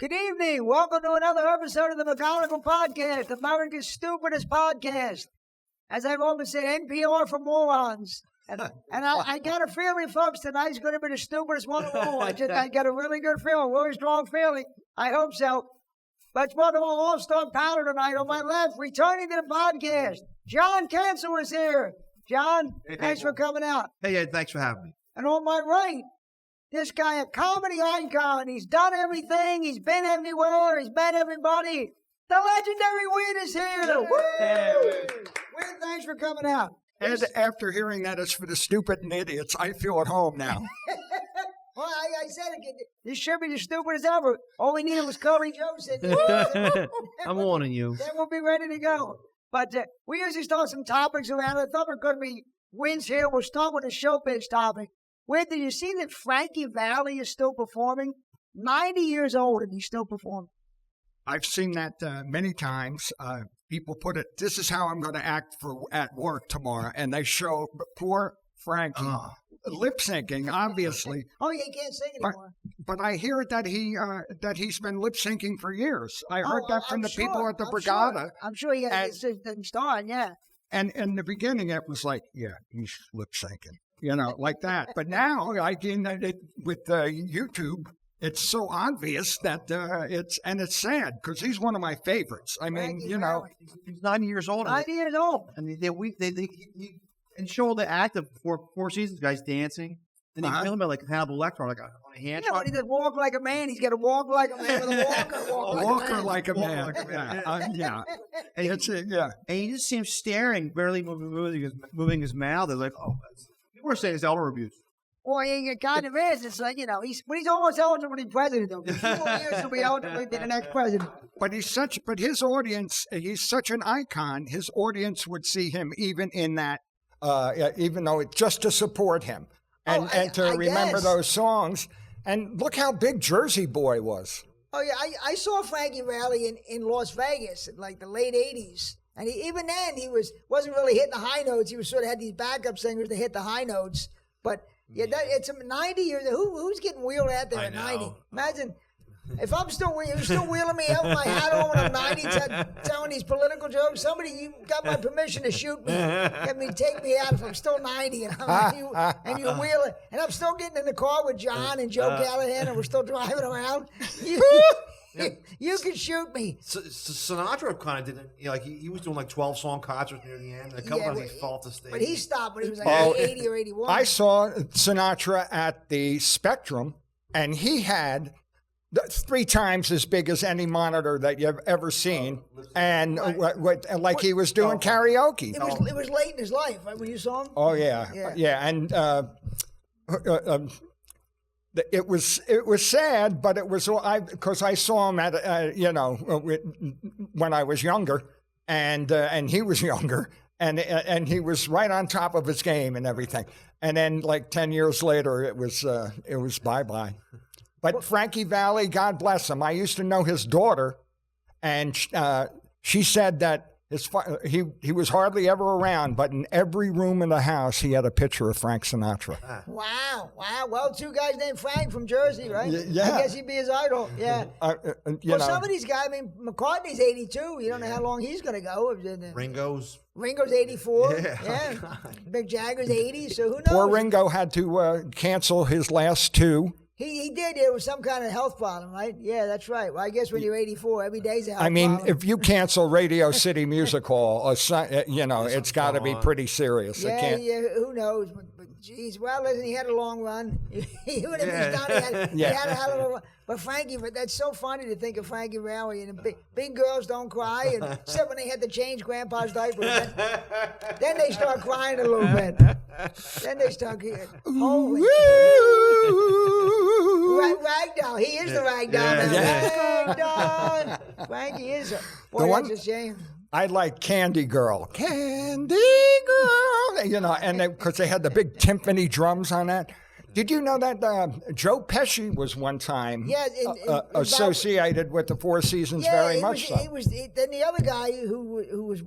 Good evening. Welcome to another episode of the McGonigal Podcast, America's stupidest podcast. As I've always said, NPR for morons. And I got a feeling, folks, tonight's going to be the stupidest one of all. I got a really good feeling, really strong feeling. I hope so. But it's one of our all-star panel tonight. On my left, returning to the podcast, John Kensil is here. John, thanks for coming out. Hey, Ed, thanks for having me. And on my right, this guy, a comedy icon. He's done everything. He's been everywhere. He's met everybody. The legendary Wid is here. Wid, thanks for coming out. And after hearing that it's for the stupid and idiots, I feel at home now. Well, I said it. This should be the stupidest ever. All we needed was Corey Joseph. I'm warning you. Then we'll be ready to go. But we usually start some topics around. I thought we were going to be wins here. We'll start with a showbiz topic. Wait, did you see that Frankie Valli is still performing? 90 years old and he's still performing. I've seen that many times. People put it, this is how I'm going to act at work tomorrow. And they show poor Frankie lip syncing, obviously. Oh, he can't sing anymore. But I hear that he's been lip syncing for years. I heard that from people at the Brigada. Sure. I'm sure he has been starring, yeah. And in the beginning, it was like, yeah, he's lip syncing. You know, like that. But now, with YouTube, it's so obvious that it's sad because he's one of my favorites. I mean, Frankie you know. He's 90 years old. 90 years old. And and show the act of four seasons, guys dancing. Then they film it like Hannibal Lecter, like on a hand shot. He does walk like a man. He's got to walk like a man with a walker. Walker like a man. Yeah. And he just seems staring, barely moving his mouth. They're like, we're saying it's elder abuse. Well, it kind of is. It's like, he's almost eligible to be president, though. 2 more years to be eligible to be the next president. But his audience, he's such an icon. His audience would see him even in that, even though it's just to support him and to remember those songs. And look how big Jersey Boy was. Oh, yeah. I saw Frankie Valli in Las Vegas in like the late 80s. And even then, he wasn't really hitting the high notes. He was sort of had these backup singers to hit the high notes. But it's 90 years. Who's getting wheeled out there at 90? Imagine if I'm you're still wheeling me out with my hat on when I'm 90, telling these political jokes. Somebody, you got my permission to shoot me, take me out if I'm still 90, and you're wheeling, and I'm still getting in the car with John and Joe Callahan, and we're still driving around. You can shoot me. Sinatra kind of did it. He was doing 12-song concerts near the end. A couple times he fell off the stage. But he stopped when he was 80 or 81. I saw Sinatra at the Spectrum, and he had 3 times as big as any monitor that you've ever seen, and he was doing karaoke. It was late in his life, right, when you saw him? Oh yeah. And it was sad, but it was because I saw him at when I was younger, and he was younger, and he was right on top of his game and everything. And then 10 years later, it was bye. But Frankie Valli, God bless him. I used to know his daughter, and she said that he was hardly ever around, but in every room in the house, he had a picture of Frank Sinatra. Wow. Well, 2 guys named Frank from Jersey, right? Yeah. I guess he'd be his idol. Yeah. Some of these guys, McCartney's 82. You don't know how long he's going to go. Ringo's 84. Yeah. Big Jagger's 80. So who knows? Poor Ringo had to cancel his last 2. He did. It was some kind of health problem, right? Yeah, that's right. Well, I guess when you're 84, every day's a health problem. If you cancel Radio City Music Hall, it's got to be pretty serious. Yeah, who knows? But geez, well, listen, he had a long run. Even if he's done, he had a hell of a run. But Frankie, that's so funny to think of Frankie Valli. And big girls don't cry, except when they had to change Grandpa's diapers. Then they start crying a little bit. Then they start getting, holy Ragdoll. He is the Ragdoll. Ragdoll. Frankie is that's a shame. I like Candy Girl. Candy Girl. And because they had the big timpani drums on that. Did you know that Joe Pesci was one time associated with the Four Seasons very much so? Then the other guy who was,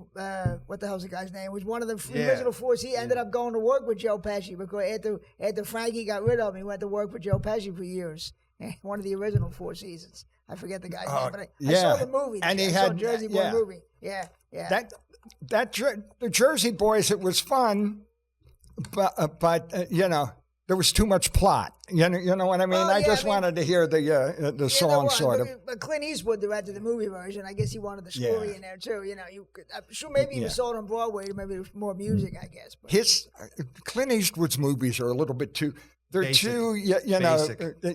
what the hell's the guy's name, was one of the original Four Seasons. He ended up going to work with Joe Pesci because after Frankie got rid of him, he went to work with Joe Pesci for years. One of the original Four Seasons. I forget the guy's name, but I yeah. saw the movie. And he I had saw Jersey Boy yeah. movie. Yeah. The Jersey Boys, it was fun, but you know, there was too much plot. You know what I mean? I just wanted to hear the song sort of. But Clint Eastwood directed the movie version. I guess he wanted the story in there too. You know, I'm sure maybe he was sold on Broadway. Maybe there was more music. I guess. But. Clint Eastwood's movies are a little bit too. They're Basic. too, you know,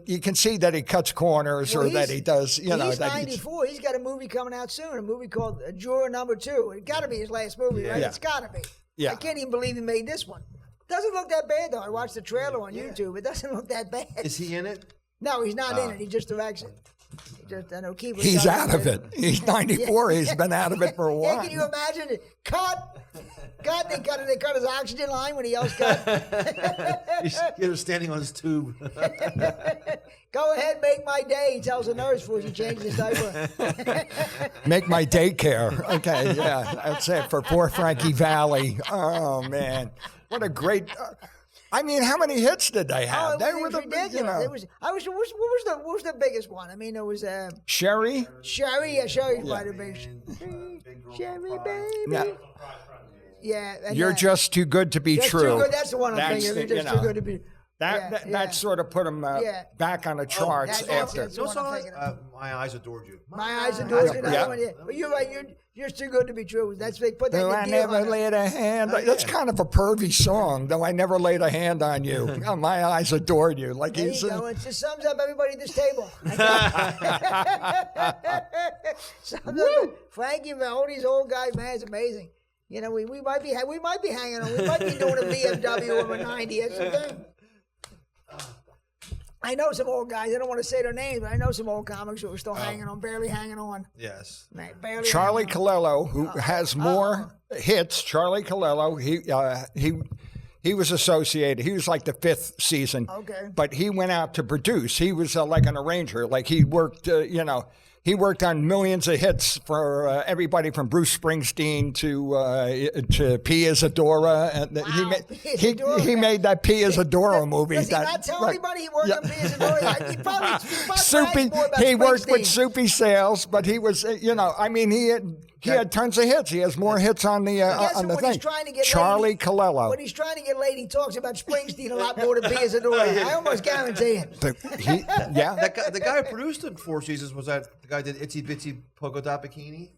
you can see that he cuts corners or that he does, you know. He's 94. He's got a movie coming out soon, a movie called Juror Number 2. It's got to be his last movie, right? Yeah. It's got to be. Yeah. I can't even believe he made this one. Doesn't look that bad, though. I watched the trailer on YouTube. It doesn't look that bad. Is he in it? No, he's not in it. He just directs it. I know He's out of it. He's 94. He's been out of it for a while. Yeah, can you imagine it? Cut! Cut! They cut his oxygen line when he yells cut. He's standing on his tube. Go ahead, make my day, he tells the nurse before she changes his diaper. Make my daycare. Okay, yeah, that's it for poor Frankie Valli. Oh, man. What a great... I mean, how many hits did they have? It was ridiculous. You know. What was the biggest one? I mean, it was Sherry? Sherry. Yeah, Sherry's quite a big. Sherry, baby. No. Yeah. And You're just too good to be Just true. Too good. That's the one I'm thinking. You're just too good to be. That sort of put him back on the charts after. That's what I'm thinking of. My eyes adored you. My eyes adored you. Yeah. But you're right. You're too good to be true. That's big. Put that in I the never laid a hand. That's kind of a pervy song, though. I never laid a hand on you. Oh, my eyes adored you. Like there you go. It just sums up everybody at this table. Frankie Valli, these old guys, man, it's amazing. You know, we might be hanging on. We might be doing a BMW or a 90. That's the thing. I know some old guys. I don't want to say their names, but I know some old comics who are still hanging on, barely hanging on. Yes. Barely Charlie hanging on. Colello, who has more hits. Charlie Colello, he was associated. He was like the 5th season. Okay. But he went out to produce. He was like an arranger. Like he worked, he worked on millions of hits for everybody from Bruce Springsteen to P. Isadora. And he made that P. Isadora movie. Does he not tell anybody he worked on P. Isadora? He probably he worked with Soupy Sales, but he was, he had tons of hits. He has more hits on the thing. Charlie Colello. When he's trying to get laid, he talks about Springsteen a lot more than P. Isadora. I almost guarantee it. But The guy who produced it 4 seasons was that the guy who did Itsy Bitsy Polka Dot Bikini.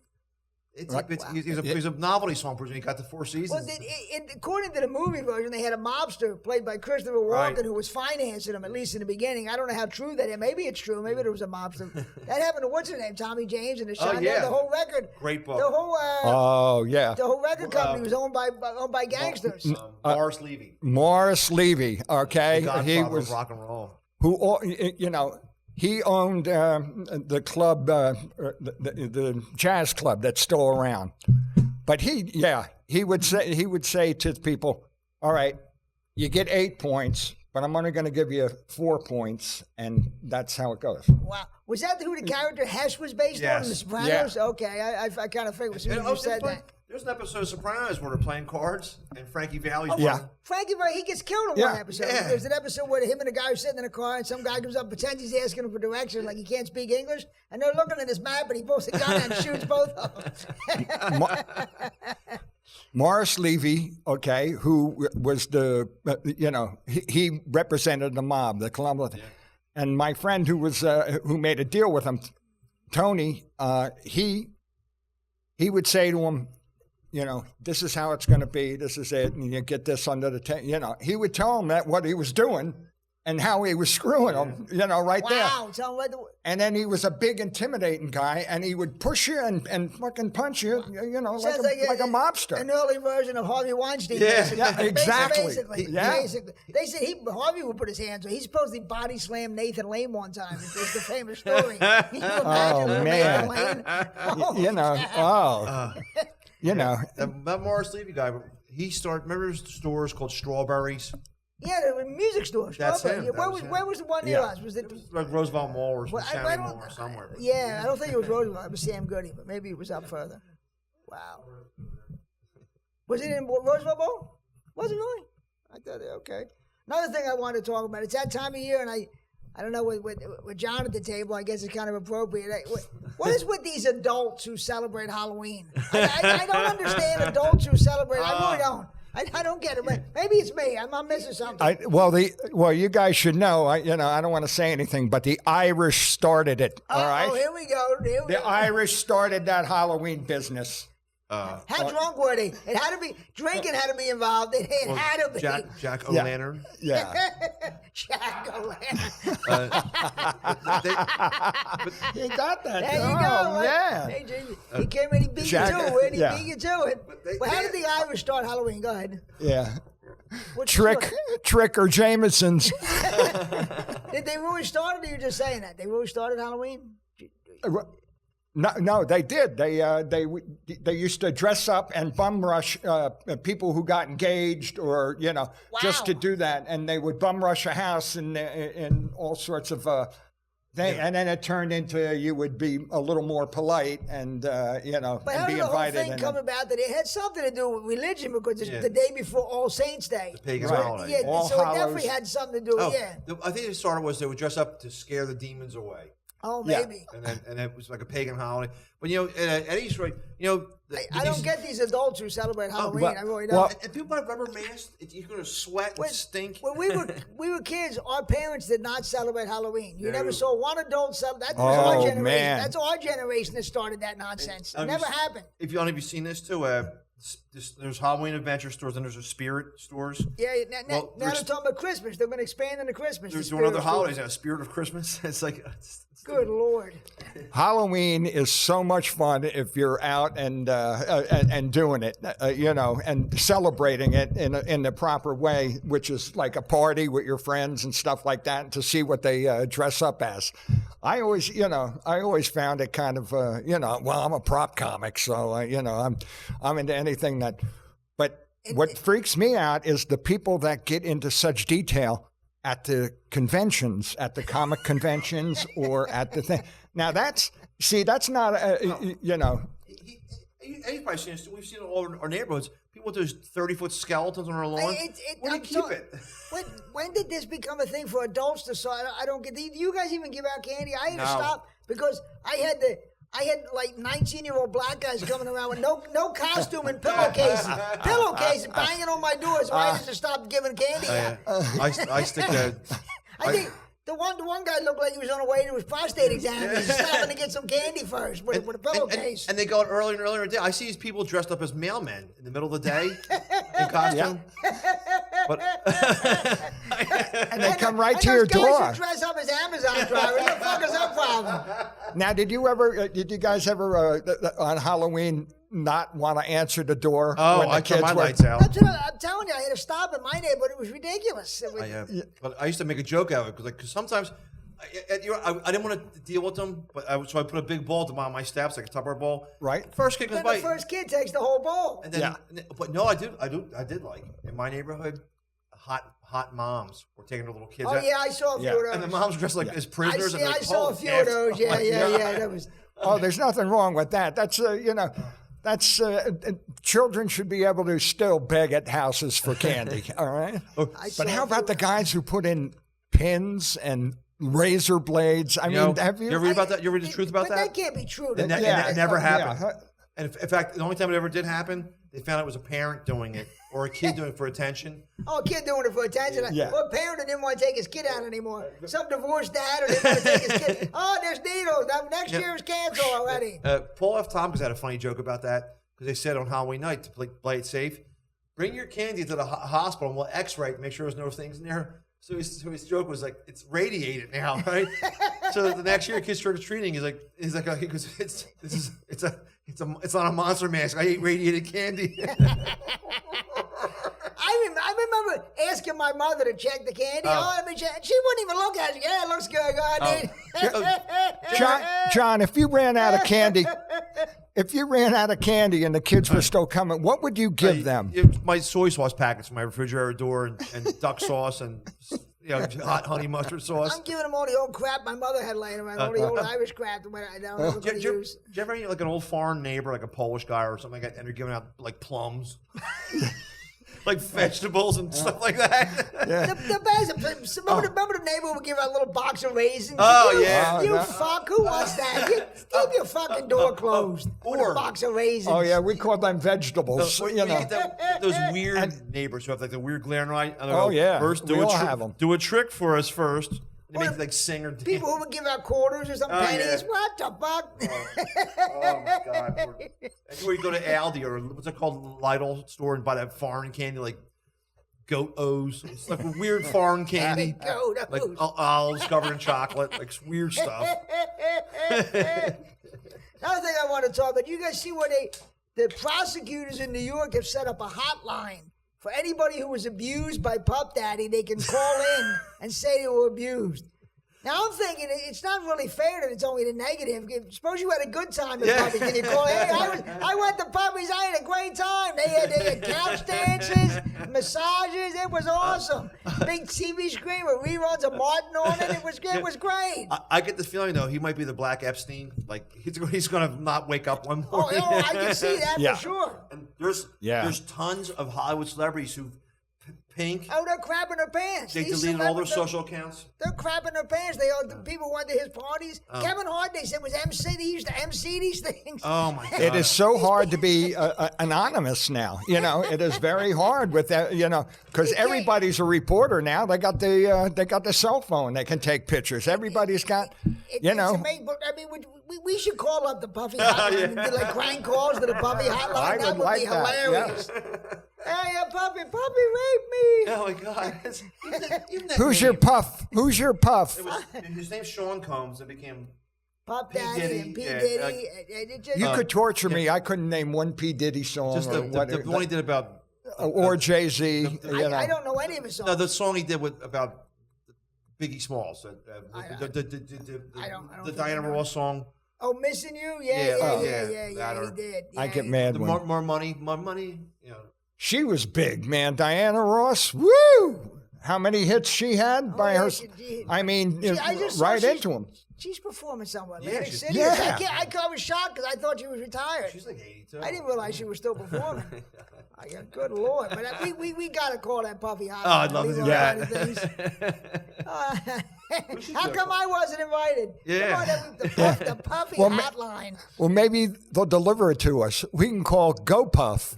He's a novelty song producer. He got the 4 seasons. Well, according to the movie version, they had a mobster played by Christopher Walken who was financing him, at least in the beginning. I don't know how true that is. Maybe it's true. Maybe there was a mobster. That happened to what's her name, Tommy James, and the shot. yeah. The whole record. Great book. The whole. yeah. The whole record company was owned by gangsters. Morris Levy. Morris Levy. Okay, He was rock and roll. He owned the club, the jazz club that's still around. But he would say to people, "All right, you get 8 points, but I'm only going to give you 4 points," and that's how it goes. Wow, was that who the character Hesh was based on in The Sopranos? Yeah. Okay, I kind of figured as soon as you said that. There's an episode of Sopranos where they're playing cards, and Frankie Valli's Frankie Valli, he gets killed in one episode. Yeah. There's an episode where him and a guy are sitting in a car, and some guy comes up, pretends he's asking him for directions, like he can't speak English, and they're looking at his map, and he pulls a gun out and shoots both of them. Morris Levy, who was he represented the mob, the Columbus, and my friend who made a deal with him, Tony, he would say to him, this is how it's going to be. This is it. And you get this under the he would tell him that what he was doing and how he was screwing him, right there. Wow. Tell him what and then he was a big intimidating guy, and he would push you and fucking punch you, like a mobster. An early version of Harvey Weinstein. Yeah, basically. yeah, exactly. Basically. They said Harvey would put his hands on. He supposedly body slammed Nathan Lane one time. It's the famous story. Can you imagine man. Nathan Lane? That Morris Levy guy, he started, remember stores called Strawberries? Yeah, the music store. That's Strawberry. him. Where was the one near us? Was it like Roosevelt Mall or Well, County Mall or somewhere. Yeah, I don't think it was Roosevelt. It was Sam Goody, but maybe it was up further. Wow. Was it in Roosevelt Mall? Was it really? I thought, okay. Another thing I wanted to talk about, it's that time of year, and I don't know, with John at the table, I guess it's kind of appropriate. What is with these adults who celebrate Halloween? I don't understand adults who celebrate. I really don't. I don't get it. Maybe it's me. I'm missing something. Well, you guys should know. I don't want to say anything, but the Irish started it. All right. Oh, here we go. The Irish started that Halloween business. How drunk were they? It had to be drinking. Had to be involved. It had to be. Jack O'Lantern. Yeah. Jack O'Lantern. You got that. There you go. Yeah. Hey, he came and he beat Jack, you to it. He yeah. beat you to it. Well, how did the Irish start Halloween? Go ahead. Yeah. What's Trick or Jameson's. Did they really start it, or you just saying that? They really started Halloween? No, they did. They used to dress up and bum rush people who got engaged, or just to do that, and they would bum rush a house and all sorts of things. And then it turned into you would be a little more polite and But and how be did the whole invited. thing come about? That it had something to do with religion, because it's the day before All Saints Day. The pagan Right. holiday. Yeah, All so it Hallows. definitely had something to do with I think it started was they would dress up to scare the demons away. Oh, Yeah. maybe. And it was like a pagan holiday. But at Eastwood, I don't get these adults who celebrate Halloween. well- I really don't. And people have rubber masks. You're going to sweat and stink. When we were kids, our parents did not celebrate Halloween. You never No. saw one adult celebrate. That was our Oh, generation. man. That's our generation that started that nonsense. It never happened. If you seen this too, there's Halloween adventure stores and there's a spirit stores. Yeah, now Well, they're talking about Christmas. They're going to expand into Christmas. There's the doing other spirit of holidays now. Spirit of Christmas. It's like Good Lord. Halloween is so much fun if you're out and doing it, and celebrating it in the proper way, which is like a party with your friends and stuff like that, and to see what they dress up as. I always found it kind of, well, I'm a prop comic, so I'm into anything that. But what freaks me out is the people that get into such detail at the conventions, at the comic conventions, or at the thing. Now that's not, You've probably seen this. We've seen it all in our neighborhoods. People with those 30-foot skeletons on their lawn. Where do you keep it? When did this become a thing for adults to say? I don't get. Do you guys even give out candy? I had to stop because I had like 19-year-old black guys coming around with no costume and pillowcases banging on my door, so I had to stop giving candy out. I stick to. I think the one guy looked like he was on the way to his prostate exam. He was stopping to get some candy first with a pillowcase. And they go out earlier and earlier in the day. I see these people dressed up as mailmen in the middle of the day in costume. But and they come right to your Those door. guys who dress up as Amazon drivers. What the fuck is that problem? Now, did you guys ever on Halloween not want to answer the door? Oh, when the I turn kids my were- lights out. I'm telling you, I had to stop in my neighborhood. It was ridiculous. But I used to make a joke out of it because sometimes I didn't want to deal with them, so I put a big ball to my steps, like a Tupperware ball. Right. First kid goes Then by. the first kid takes the whole bowl. And then, but no, I did like in my neighborhood, hot moms were taking their little kids Oh out. yeah, I saw a few of those. And the moms dressed like as prisoners. and I like, saw a few of those. Yeah. That was. Oh, there's nothing wrong with that. That's that's children should be able to still beg at houses for candy. All right. But how about the guys who put in pins and razor blades? I mean, have you ever read about that? You ever read the truth about but that? That can't be true. And that never happened. Yeah. And in fact, the only time it ever did happen, they found it was a parent doing it or a kid doing it for attention. Oh, a kid doing it for attention. Yeah. Well, a parent that didn't want to take his kid out anymore. Some divorced dad or didn't want to take his kid. Oh, there's needles. Next year is canceled already. Paul F. Tompkins had a funny joke about that because they said on Halloween night to play it safe, bring your candy to the hospital and we'll X-ray it, make sure there's no things in there. So his joke was like, it's radiated now, right? So the next year, kids trick or treating, he goes, it's not a monster mask. I ate radiated candy. I remember asking my mother to check the candy. Let me check. She wouldn't even look at it. Yeah, it looks good. Go ahead. John, if you ran out of candy, and the kids were still coming, what would you give them? My soy sauce packets from my refrigerator door and duck sauce and hot honey mustard sauce. I'm giving them all the old crap my mother had laying around, all the old Irish crap that I don't know Did you ever eat like an old foreign neighbor, like a Polish guy or something like that, and you're giving out like plums? like vegetables and stuff like that. The best. Remember the neighbor would give out a little box of raisins? Oh, you, yeah. You fuck. Who wants that? Keep your fucking door closed. With a box of raisins. Oh, yeah, we call them vegetables. Those weird neighbors who have like the weird glaring eye. Oh, yeah. First, We all have them. do a trick for us first. They make like sing or dance. People who would give out quarters or some pennies. Yeah. What the fuck? Oh my god! Or you go to Aldi or what's it called, Lidl store, and buy that foreign candy like goat O's. It's like weird foreign candy, Goat like O's. olives covered in chocolate, like weird stuff. Another thing I want to talk about. You guys see where the prosecutors in New York have set up a hotline for anybody who was abused by Puff Daddy. They can call in and say they were abused. Now I'm thinking it's not really fair that it's only the negative. Suppose you had a good time with Puppy. Can you call? Hey, I went to Puppy's. I had a great time. They had couch dances, massages. It was awesome. Big TV screen with reruns of Martin on it. It was great. I get the feeling though he might be the Black Epstein. Like he's gonna not wake up one Oh, morning. I can see that for sure. And there's tons of Hollywood celebrities who pink. Oh, they're crapping their pants. They These deleted all their celebrities, social accounts. They're crapping their pants. People went to his parties. Kevin Hart, they said, was MC. He used to MC these things. Oh my god! It is so hard to be anonymous now. You know, it is very hard with that. You know, because everybody's a reporter now. They got the cell phone. They can take pictures. Everybody's got. You know. It's amazing, but, I mean, we should call up the Puffy hotline and do like crank calls to the Puffy hotline. That would be hilarious. Hey, Puppy raped me. Oh my god! Even that Who's your Puff? Who's your Puff? His name's Sean Combs. It became Puff P. Daddy Diddy, and P. yeah, Diddy. You could torture me. I couldn't name one P. Diddy song just or the one he did about or Jay-Z. I don't know any of his songs. no, the song he did about Biggie Smalls. I don't The think Diana I know. Ross song. Oh, Missing You? Yeah, Yeah, he did. I Yeah, get he mad The when more money. You know. she was big, man. Diana Ross, woo! How many hits she had by yeah, her? she- I mean, I just saw right she's- into him. She's performing somewhere. Yeah, Atlantic she's- City. Yeah. I was shocked because I thought she was retired. She's like 82. I didn't realize she was still performing. Good Lord. But we got to call that Puffy hotline. Oh, I'd love to do that. How come I wasn't invited? Yeah. Come on, the Puffy hotline. Well, maybe they'll deliver it to us. We can call GoPuff.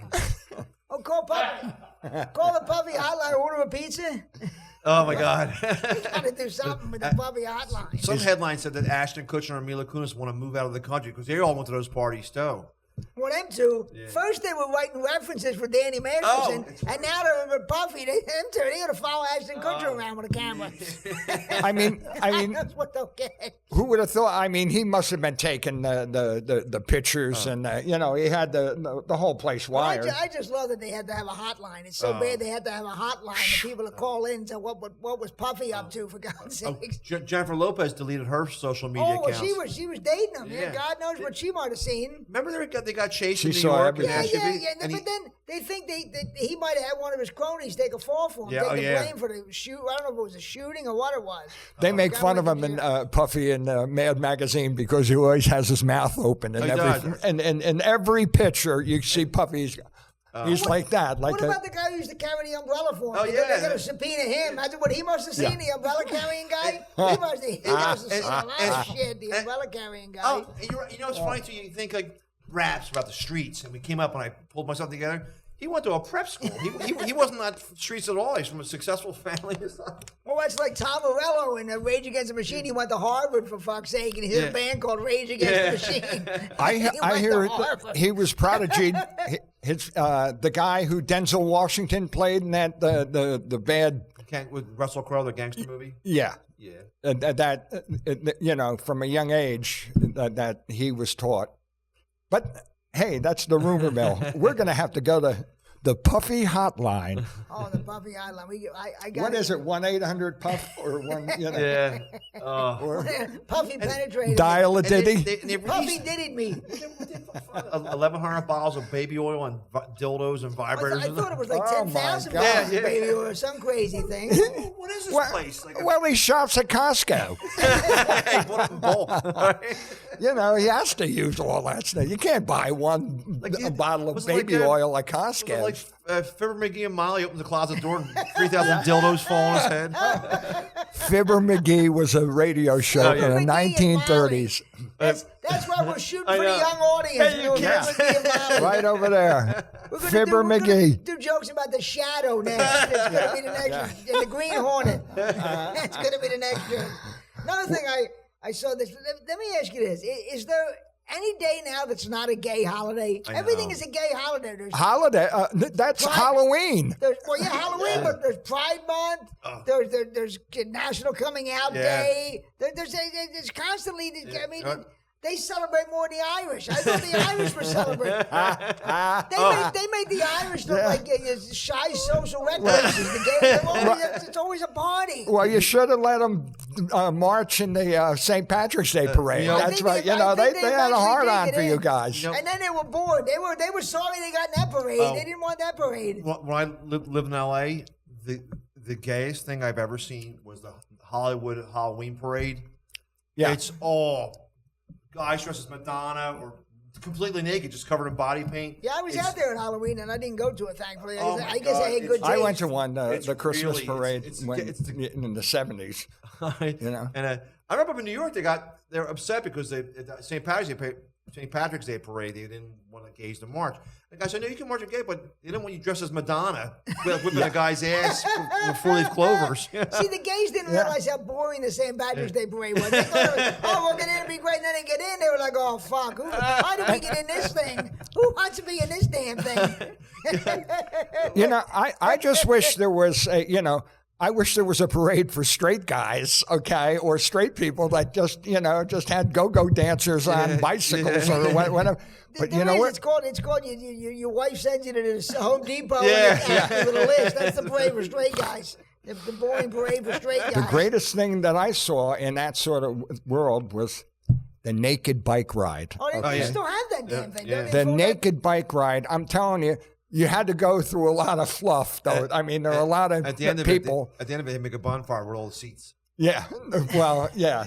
Oh, call Puffy. Call the Puffy hotline, order a pizza. Oh my god! Got to do something with the Puffy hotline. Some headline said that Ashton Kutcher and Mila Kunis want to move out of the country because they all went to those parties too. Well, them two, first they were writing references for Danny Masterson, and now they're with Puffy. Them two, they got to follow Ashton Kutcher around with a camera. I mean, That's what they'll get. who would have thought? I mean, he must have been taking the pictures, and you know, he had the whole place wired. I just love that they had to have a hotline. It's so bad they had to have a hotline for people to call in and say what was Puffy up to, for God's sakes. Jennifer Lopez deleted her social media Oh, accounts. she was dating him. Yeah. Yeah. God knows what she might have seen. Remember they got chased She in New saw York. everything. Yeah. But then they think that he might have had one of his cronies take a fall for him, Yeah, take the blame for the shoot. I don't know if it was a shooting or what it was. They make God fun of with him the in Puffy in Mad Magazine because he always has his mouth open, and He does. in every picture you see Puffy's. He's like that. Like What about the guy who used to carry the umbrella for him? Oh, They yeah. got to subpoena him. Imagine what he must have seen, the umbrella carrying guy. He must have seen a lot of shit, the umbrella carrying guy. Oh, and you know what's funny too? You think like raps about the streets, and we came up and I pulled myself together. He went to a prep school. He wasn't on streets at all. He's from a successful family. Well, that's like Tom Morello in Rage Against the Machine. He went to Harvard, for fuck's sake, and he had a band called Rage Against the Machine. I hear he was prodigy. The guy who Denzel Washington played in that the bad With Russell Crowe, the gangster movie. yeah. Yeah. You know, from a young age that he was taught. But hey, that's the rumor mill. We're going to have to go to the Puffy hotline. Oh, the Puffy Island. I got What is it? 1-800-PUFF or one? You know, Yeah. or Puffy penetrated. dial a And they- Diddy. they Puffy released- diddied me. What they 1,100 bottles of baby oil and dildos and vibrators. I thought it was like Oh, my 10,000 God. dollars, Yeah. baby, or some crazy thing. What is this place? Like Well, he shops at Costco. hey, what a bulk. You know, he has to use all that stuff. You can't buy a bottle of baby oil at Costco. Like Fibber McGee and Molly opens the closet door and 3,000 dildos fall on his head. Fibber McGee was a radio show in the McGee and 1930s. That's why we're shooting for the know. young audience. Hey, you We're doing can't- McGee and Molly. Right over there. We're gonna Fibber we're gonna McGee. do jokes about the Shadow next. It's going to be the next one. And the Green Hornet. It's going to be the next joke. Another thing I saw this. Let me ask you this. Is there any day now that's not a gay holiday? Everything is a gay holiday. There's Holiday. That's Pride- Halloween. Halloween, but there's Pride Month. There's National Coming Out Day. There's constantly. I mean, they celebrate more than the Irish. I thought the Irish were celebrating. They made the Irish look like shy social recluses. It's always a party. Well, you should have let them march in the St. Patrick's Day parade. I That's think right. they- You know, I they think they had a eventually hard did on get for you in. guys. And then they were bored. They were sorry they got in that parade. They didn't want that parade. When I lived in L.A., the gayest thing I've ever seen was the Hollywood Halloween parade. Yeah. It's all guys dressed as Madonna or completely naked, just covered in body paint. Yeah, I was out there on Halloween, and I didn't go to it, thankfully. Oh I my guess I God, had it's- good taste. I went to one, It's the Christmas really- parade it's in the 70s. You know? And I remember up in New York, they're upset because at St. Patrick's Day parade, they didn't want the gays to march. The guy said, "No, you can march with gay, but they didn't want you dressed as Madonna, whipping a guy's ass with four-leaf clovers." See, the gays didn't realize how boring the St. Patrick's Day parade was. They thought, it was, we'll get in and be great. And then they get in, they were like, oh, fuck. How did we get in this thing? Who wants to be in this damn thing? You know, I just wish there was I wish there was a parade for straight guys, okay, or straight people that just had go-go dancers on bicycles or whatever. But you know what? It's called your wife sends you to the Home Depot Yeah. with a list. That's the parade for straight guys. The boring parade for straight guys. The greatest thing that I saw in that sort of world was the naked bike ride. They still have that damn thing. don't they? The Full naked bike ride, I'm telling you, you had to go through a lot of fluff, though. I mean, there are a lot of At the end of people. it, they make a bonfire with all the seats. Yeah, well, yeah.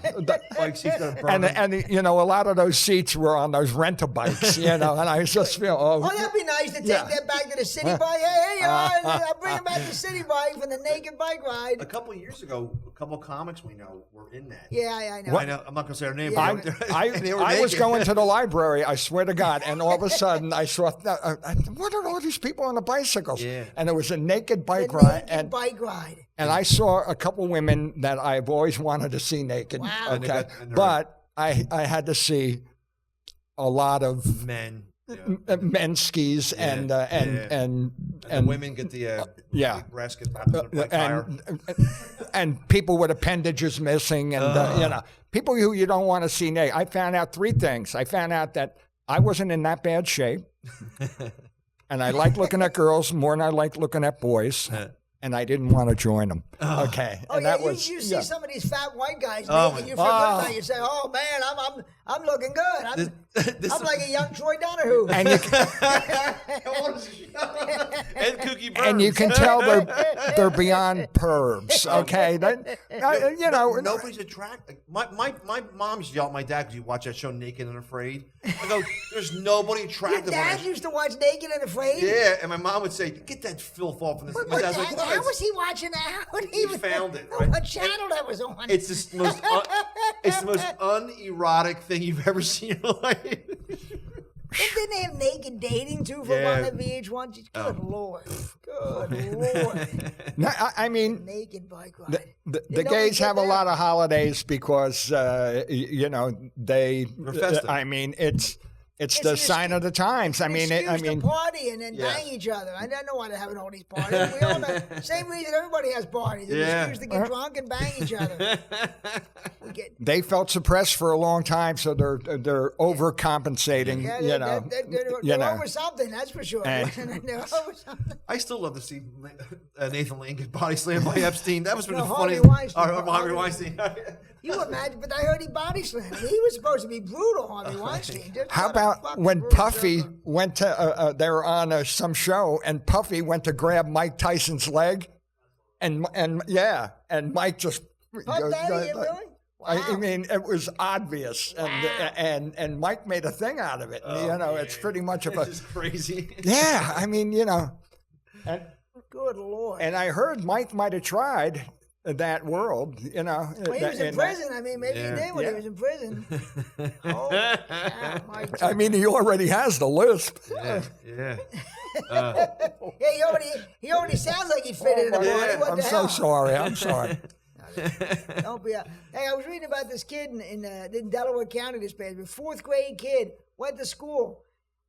Like seats gonna burn. And a lot of those seats were on those rent-a-bikes, and I just feel, Oh, that'd be nice to take that back to the city bike. Hey, I'll bring back the city bike for the naked bike ride. A couple of years ago, a couple of comics we know were in that. Yeah, I know. I know. I'm not going to say their name. Yeah. But I was going to the library, I swear to God, and all of a sudden I saw, what are all these people on the bicycles? Yeah. And it was a naked bike The ride. naked bike ride. And I saw a couple women that I've always wanted to see naked. Wow. And they Okay. got- But I had to see a lot of men. men's skis and And the women get the breast get wrapped in a tire. and people with appendages missing and people who you don't want to see naked. I found out three things. I found out that I wasn't in that bad shape, and I like looking at girls more than I like looking at boys. And I didn't want to join them. Okay, Oh, and yeah, that was you see some of these fat white guys Oh, naked, you feel good about it. You say, oh, man, I'm looking good. I'm like a young Troy Donahue. and you And Kooky Burns. and you can tell they're beyond pervs. Okay, Nobody's attracted. My mom used to yell at my dad because you watch that show Naked and Afraid. I go, there's nobody Your attractive on dad this. used to watch Naked and Afraid? Yeah, and my mom would say, get that filth off. And my dad's like, How what? was he watching that? How did he found it, right? What channel that was on? It's the most unerotic thing you've ever seen in your life. Didn't they have naked dating too for Yeah. one of VH1? Good Lord. Good Lord. No, I mean, Naked bike ride. the Did nobody gays get have a that? lot of holidays because they. festive. I mean, it's It's the just- sign of the times. I mean, Excuse to party and then Yeah. bang each other. I don't know why they're having all these parties. We all know. Same reason everybody has parties. An Yeah. excuse to get drunk and bang each other. We get, they felt suppressed for a long time, so they're overcompensating. yeah, you they're know. over something, that's for sure. And- They're over something. I still love to see Nathan Lane get body slammed by Epstein. That was been No, the Harvey funniest. Weinstein. Harvey Harvey Weinstein. You imagine, but I heard he body slammed. He was supposed to be brutal, Harvey Weinstein. Just How thought about when Puffy went to, they were on some show, and Puffy went to grab Mike Tyson's leg, and Mike just. Really? I mean, it was obvious, and Mike made a thing out of it. And, it's pretty much It's just crazy. Yeah, I mean, and, Good Lord. and I heard Mike might have tried that world, Well, he was in prison. I mean, maybe he did when he was in prison. Oh, yeah, Mike. I mean, he already has the lisp. Yeah. Yeah, he already sounds like he fit in a body. What I'm the so hell? sorry. I'm sorry. Don't be out. Hey, I was reading about this kid in Delaware County this past week. 4th grade kid went to school,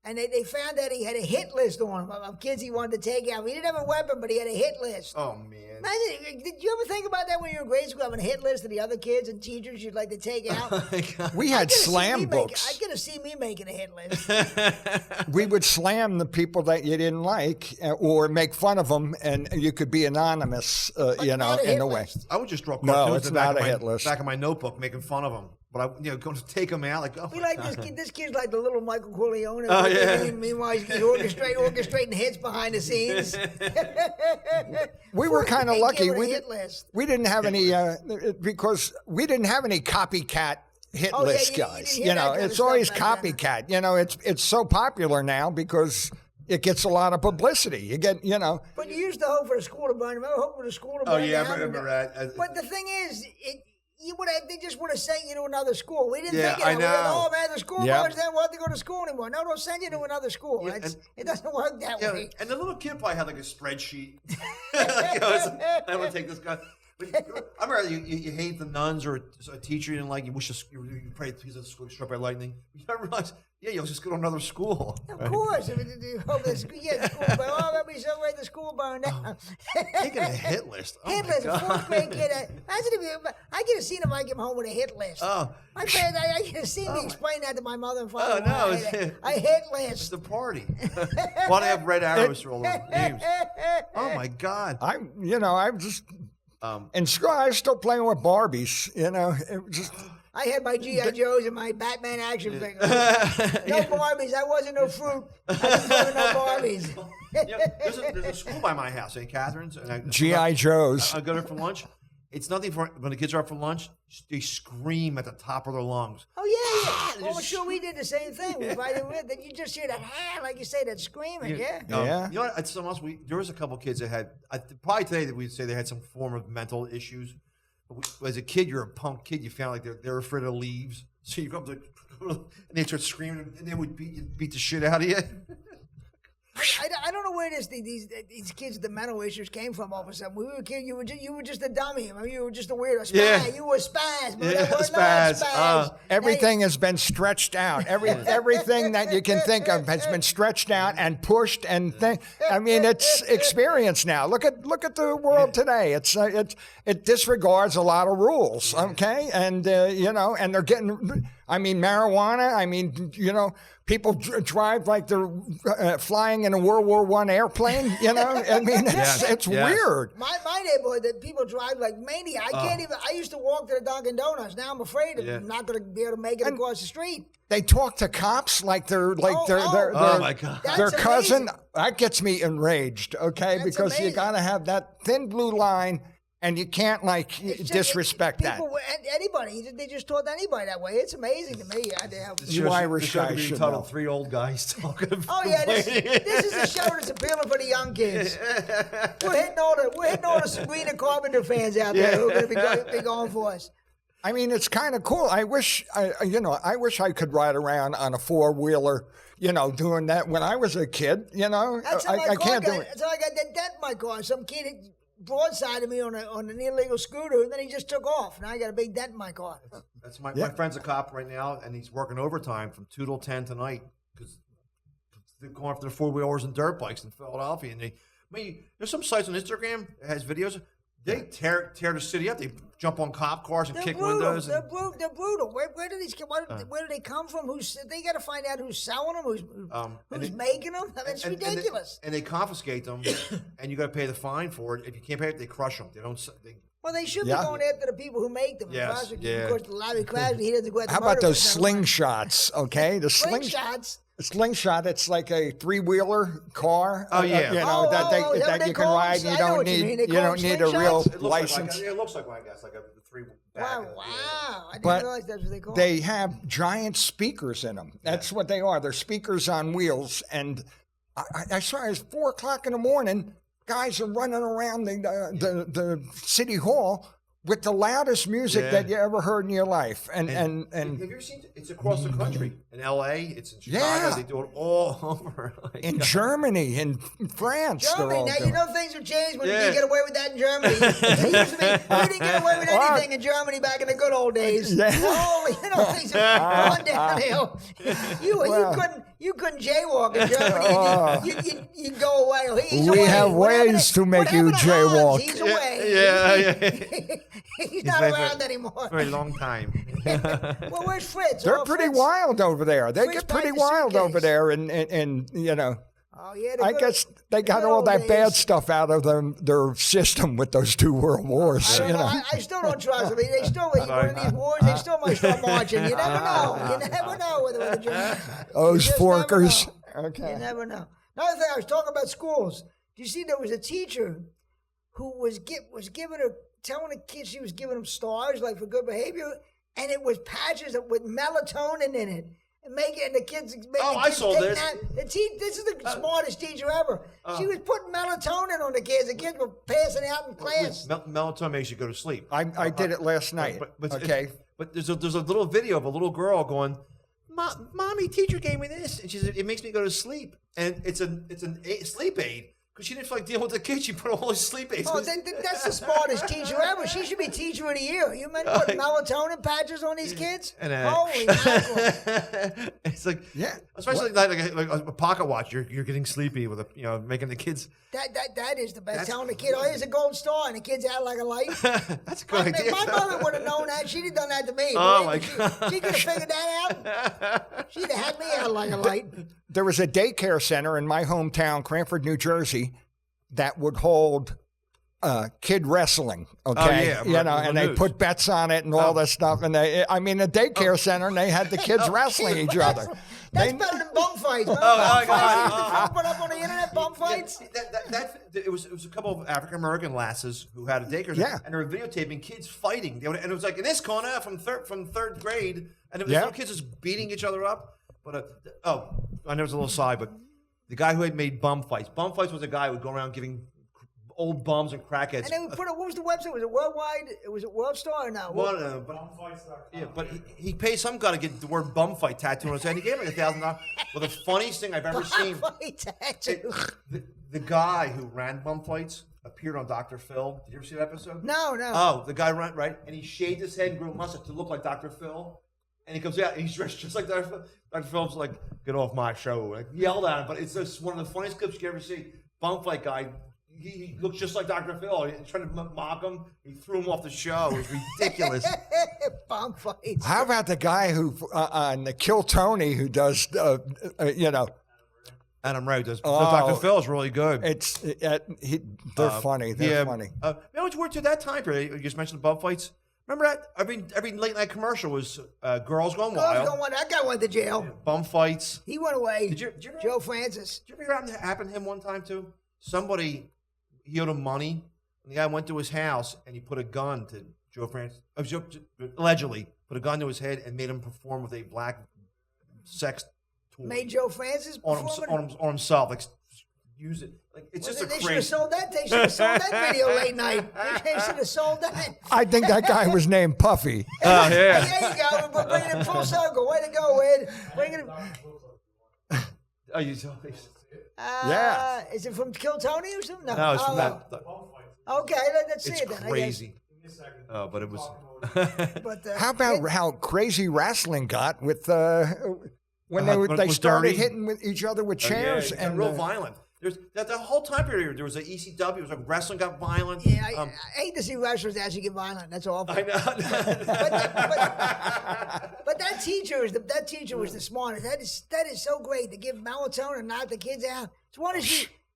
and they found that he had a hit list on him of kids he wanted to take out. He didn't have a weapon, but he had a hit list. Oh man. Imagine, did you ever think about that when you were in grade school, having a hit list of the other kids and teachers you'd like to take out? We had slam books. I could have seen me making a hit list. We would slam the people that you didn't like, or make fun of them, and you could be anonymous, not a in hit a way. list. I would just draw No, cartoons it's in the back not of a my- hit list. back of my notebook, making fun of them. But I, going to take them out like, oh, Be my like God. this kid's like the little Michael Corleone. Oh, yeah. Meanwhile, he's orchestrating hits behind the scenes. We were kind of They lucky. give it a We hit list. didn't have any because we didn't have any copycat hit Oh, yeah, list you guys. didn't hear that kind of It's stuff always back then. copycat. It's so popular now because it gets a lot of publicity. You get, But you used to hope for the school to burn. Remember, hope for the school to burn. Oh yeah, down? I remember that. But the thing is, they just would have sent you to another school. We didn't Yeah, think it. I We went, know. oh man, the school Yeah. boys didn't want to go to school anymore. No, don't send you to another school. Yeah, It doesn't work that Yeah, way. and the little kid probably had like a spreadsheet. I want to take this guy. But I remember you hate the nuns or a teacher you didn't like. You wish you prayed because of the school struck by lightning. You never realize, you'll just go to another school. Of course. I mean, the school burned. Oh, that'd be so great. The school burned down. Taking a hit list. Oh Hit my list, a God. 4th grade kid. I could have seen him. I came home with a hit list. Oh, My parents, I could have seen me explain that to my mother and father. Oh, no, I hit it's list. the party. Why do they have red arrows for all their names? Oh my God. I'm just in school. I was still playing with Barbies. It was just. I had my G.I. Joes and my Batman action figures. No Barbies. I wasn't no fruit. I didn't have no Barbies. There's a school by my house, St. Catherine's. And G.I. Joes. I go there for lunch. It's nothing for when the kids are out for lunch. They scream at the top of their lungs. Oh, yeah. Well, sure, we did the same thing. Then you just hear that, like you say, that screaming, yeah. Yeah. You know what? At some else, there was a couple kids that had, probably today that we'd say they had some form of mental issues. But as a kid, you're a punk kid. You found like they're afraid of leaves. So you go up to, and they start screaming, and they would beat the shit out of you. I don't know where these kids with the mental issues came from all of a sudden. When we were kids, you were just a dummy. I mean, you were just a weirdo. Spaz. Yeah. You were spaz. Yeah, spaz. Everything has been stretched out. Everything that you can think of has been stretched out and pushed and I mean, it's experience now. Look at the world today. It disregards a lot of rules. Okay, and and they're getting. I mean, marijuana. I mean, people drive like they're flying in a World War I airplane. I mean, it's weird. My neighborhood, that people drive like mania. I can't even. I used to walk to the Dunkin Donuts. Now I'm afraid I'm not going to be able to make it across the street. They talk to cops like they're Oh my God. their That's cousin. amazing. That gets me enraged. Okay, That's because you amazing. got to have that thin blue line. And you can't It's just- disrespect that. people, Anybody, they just taught anybody that way. It's amazing to me. You Irish guys should be should entitled know. 3 old guys talking. Oh yeah, this is a show that's appealing for the young kids. We're hitting all the Sabrina Carpenter fans out there who are going to be going for us. I mean, it's kind of cool. I wish I could ride around on a 4-wheeler, doing that when I was a kid. That's how I can't do it. That's how I got that dent in my car. Some kid broadsided me on an illegal scooter, and then he just took off. Now I got a big dent in my car. That's my friend's a cop right now, and he's working overtime from 2 till 10 tonight because they're going after the 4-wheelers and dirt bikes in Philadelphia. And there's some sites on Instagram that has videos. They tear the city up. They jump on cop cars and They're kick brutal. windows. They're brutal. Where do these? Where do they come from? They got to find out who's selling them, who's making them. I mean, it's ridiculous. And they confiscate them, and you got to pay the fine for it. If you can't pay it, they crush them. They don't. Well, they should Yeah. be going after the people who make them. Yes, Of yeah. course, Larry Krasner, he doesn't go after How about those murderers. slingshots? Okay, the Slingshots? slingshot. It's like a 3-wheeler car. Oh, yeah. You know Oh, that oh, is that what you they can call ride. them? And you I know don't what you need mean. They you call don't them need a real slingshots? license. It looks like one, I guess, like a 3 Wow, back. wow. I didn't But realize that's what they call They have giant speakers in them. That's what they are. They're speakers on wheels. And I saw it was 4 o'clock in the morning. Guys are running around the city hall with the loudest music Yeah. that you ever heard in your life. And Have you ever seen it? It's across the country. In L.A., it's in Chicago. Yeah. They do it all over. Like, in Germany, in France, they're Germany. all Now, doing you know things have changed when you Yeah. didn't get away with that in Germany. It used to be, we didn't get away with anything in Germany back in the good old days. Yeah. Oh, you know, things have gone downhill. You couldn't jaywalk in Germany. You'd go away. He's We away. have What happened ways to- to make what you happened to Hans? jaywalk. He's away. Yeah. He's not been around anymore. For a long time. Well, where's Fritz? They're Oh, pretty Fritz. wild over there. They Fritz get pretty packed the wild suitcase. over there, and you know. Oh, yeah. the I good- guess they got good all old that bad days. stuff out of their system with those 2 world wars. I don't You know. know. I still don't trust them. They still, one of these wars, they still might start marching. You never know. You never know with the Germans. Those You just never forkers. know. You Okay. never know. Another thing, I was talking about schools. Do you see there was a teacher who was giving her, telling the kids she was giving them stars, like for good behavior, and it was patches with melatonin in it. And the kids. I saw this. This is the smartest teacher ever. She was putting melatonin on the kids. The kids were passing out in class. Melatonin makes you go to sleep. I did it last night. Okay. But there's a little video of a little girl going, "Mommy, teacher gave me this," and she said, "It makes me go to sleep." And it's a sleep aid because she didn't feel like dealing with the kids. She put all these sleep aids. Oh, that's the smartest teacher ever. She should be teacher of the year. You meant putting melatonin patches on these kids? And, Holy mackerel. It's like, Yeah. especially like a pocket watch. You're getting sleepy with making the kids. That is the best. Telling the kid, "Oh, here's a gold star," and the kid's out like a light. That's a good idea. My mother would have known that. She'd have done that to me. Oh, Believe me, my God. She could have figured that out. She'd have had me out like a light. There was a daycare center in my hometown, Cranford, New Jersey, that would hold kid wrestling. Okay, yeah, you know, on the and they news. put bets on it and all this stuff. And a daycare center, and they had the kids wrestling each other. That's They- better than bum fights. Bum my fights God. used to put up on the internet. Bum fights. It was a couple of African American lasses who had a daycare center, Yeah. and they were videotaping kids fighting. And it was like in this corner from third grade, and it was Yeah. little kids just beating each other up. But I know it's a little side, but the guy who had made bum fights was a guy who would go around giving old bums and crackheads. And they would put it. What was the website? Was it Worldwide? Was it World Star or no? But he paid some guy to get the word bum fight tattooed on his head. He gave him like $1,000. Well, the funniest thing I've ever seen. Fight tattoo. The guy who ran bum fights appeared on Dr. Phil. Did you ever see that episode? No. Oh, the guy ran right, and he shaved his head and grew a mustache to look like Dr. Phil. And he comes out and he's dressed just like Dr. Phil. Dr. Phil's like, "Get off my show!" Like yelled at him, but it's just one of the funniest clips you can ever see. Bum fight guy. He looks just like Dr. Phil. He tried to mock him. He threw him off the show. It was ridiculous. Bum fights. How about the guy who on the Kill Tony who does Adam Ray does. Oh. Dr. Phil is really good. they're funny. They're funny. You know, it's weird to that time period. You just mentioned the bum fights. Remember that? Every late night commercial was Girls Gone Wild. That guy went to jail. Bum fights. He went away. Did you ever, Joe Francis. Did you ever happen to him one time too? Somebody, he owed him money, and the guy went to his house and he put a gun to Joe Francis, allegedly put a gun to his head and made him perform with a black sex toy Made Joe Francis perform it? on himself. Like, use it. Like, it's just a They should have crazy. sold that. They should have sold that video late night. They should have sold that. I think that guy was named Puffy. Oh, There yeah. you go. We're bringing it full circle. Way to go, Wid. Bringing it. Oh, you saw Yeah. Is it from Kill Tony or something? No, it's from that. Okay, let's see It's it then. crazy. Oh, but it was. But, How about how crazy wrestling got with when they When it they was started dirty? hitting with each other with chairs and and real violent. There's that the whole time period. There was an ECW. It was like wrestling got violent. Yeah, I hate to see wrestlers actually get violent. That's awful. I know. But that teacher was the smartest. That is so great to give melatonin and knock the kids out. It's one of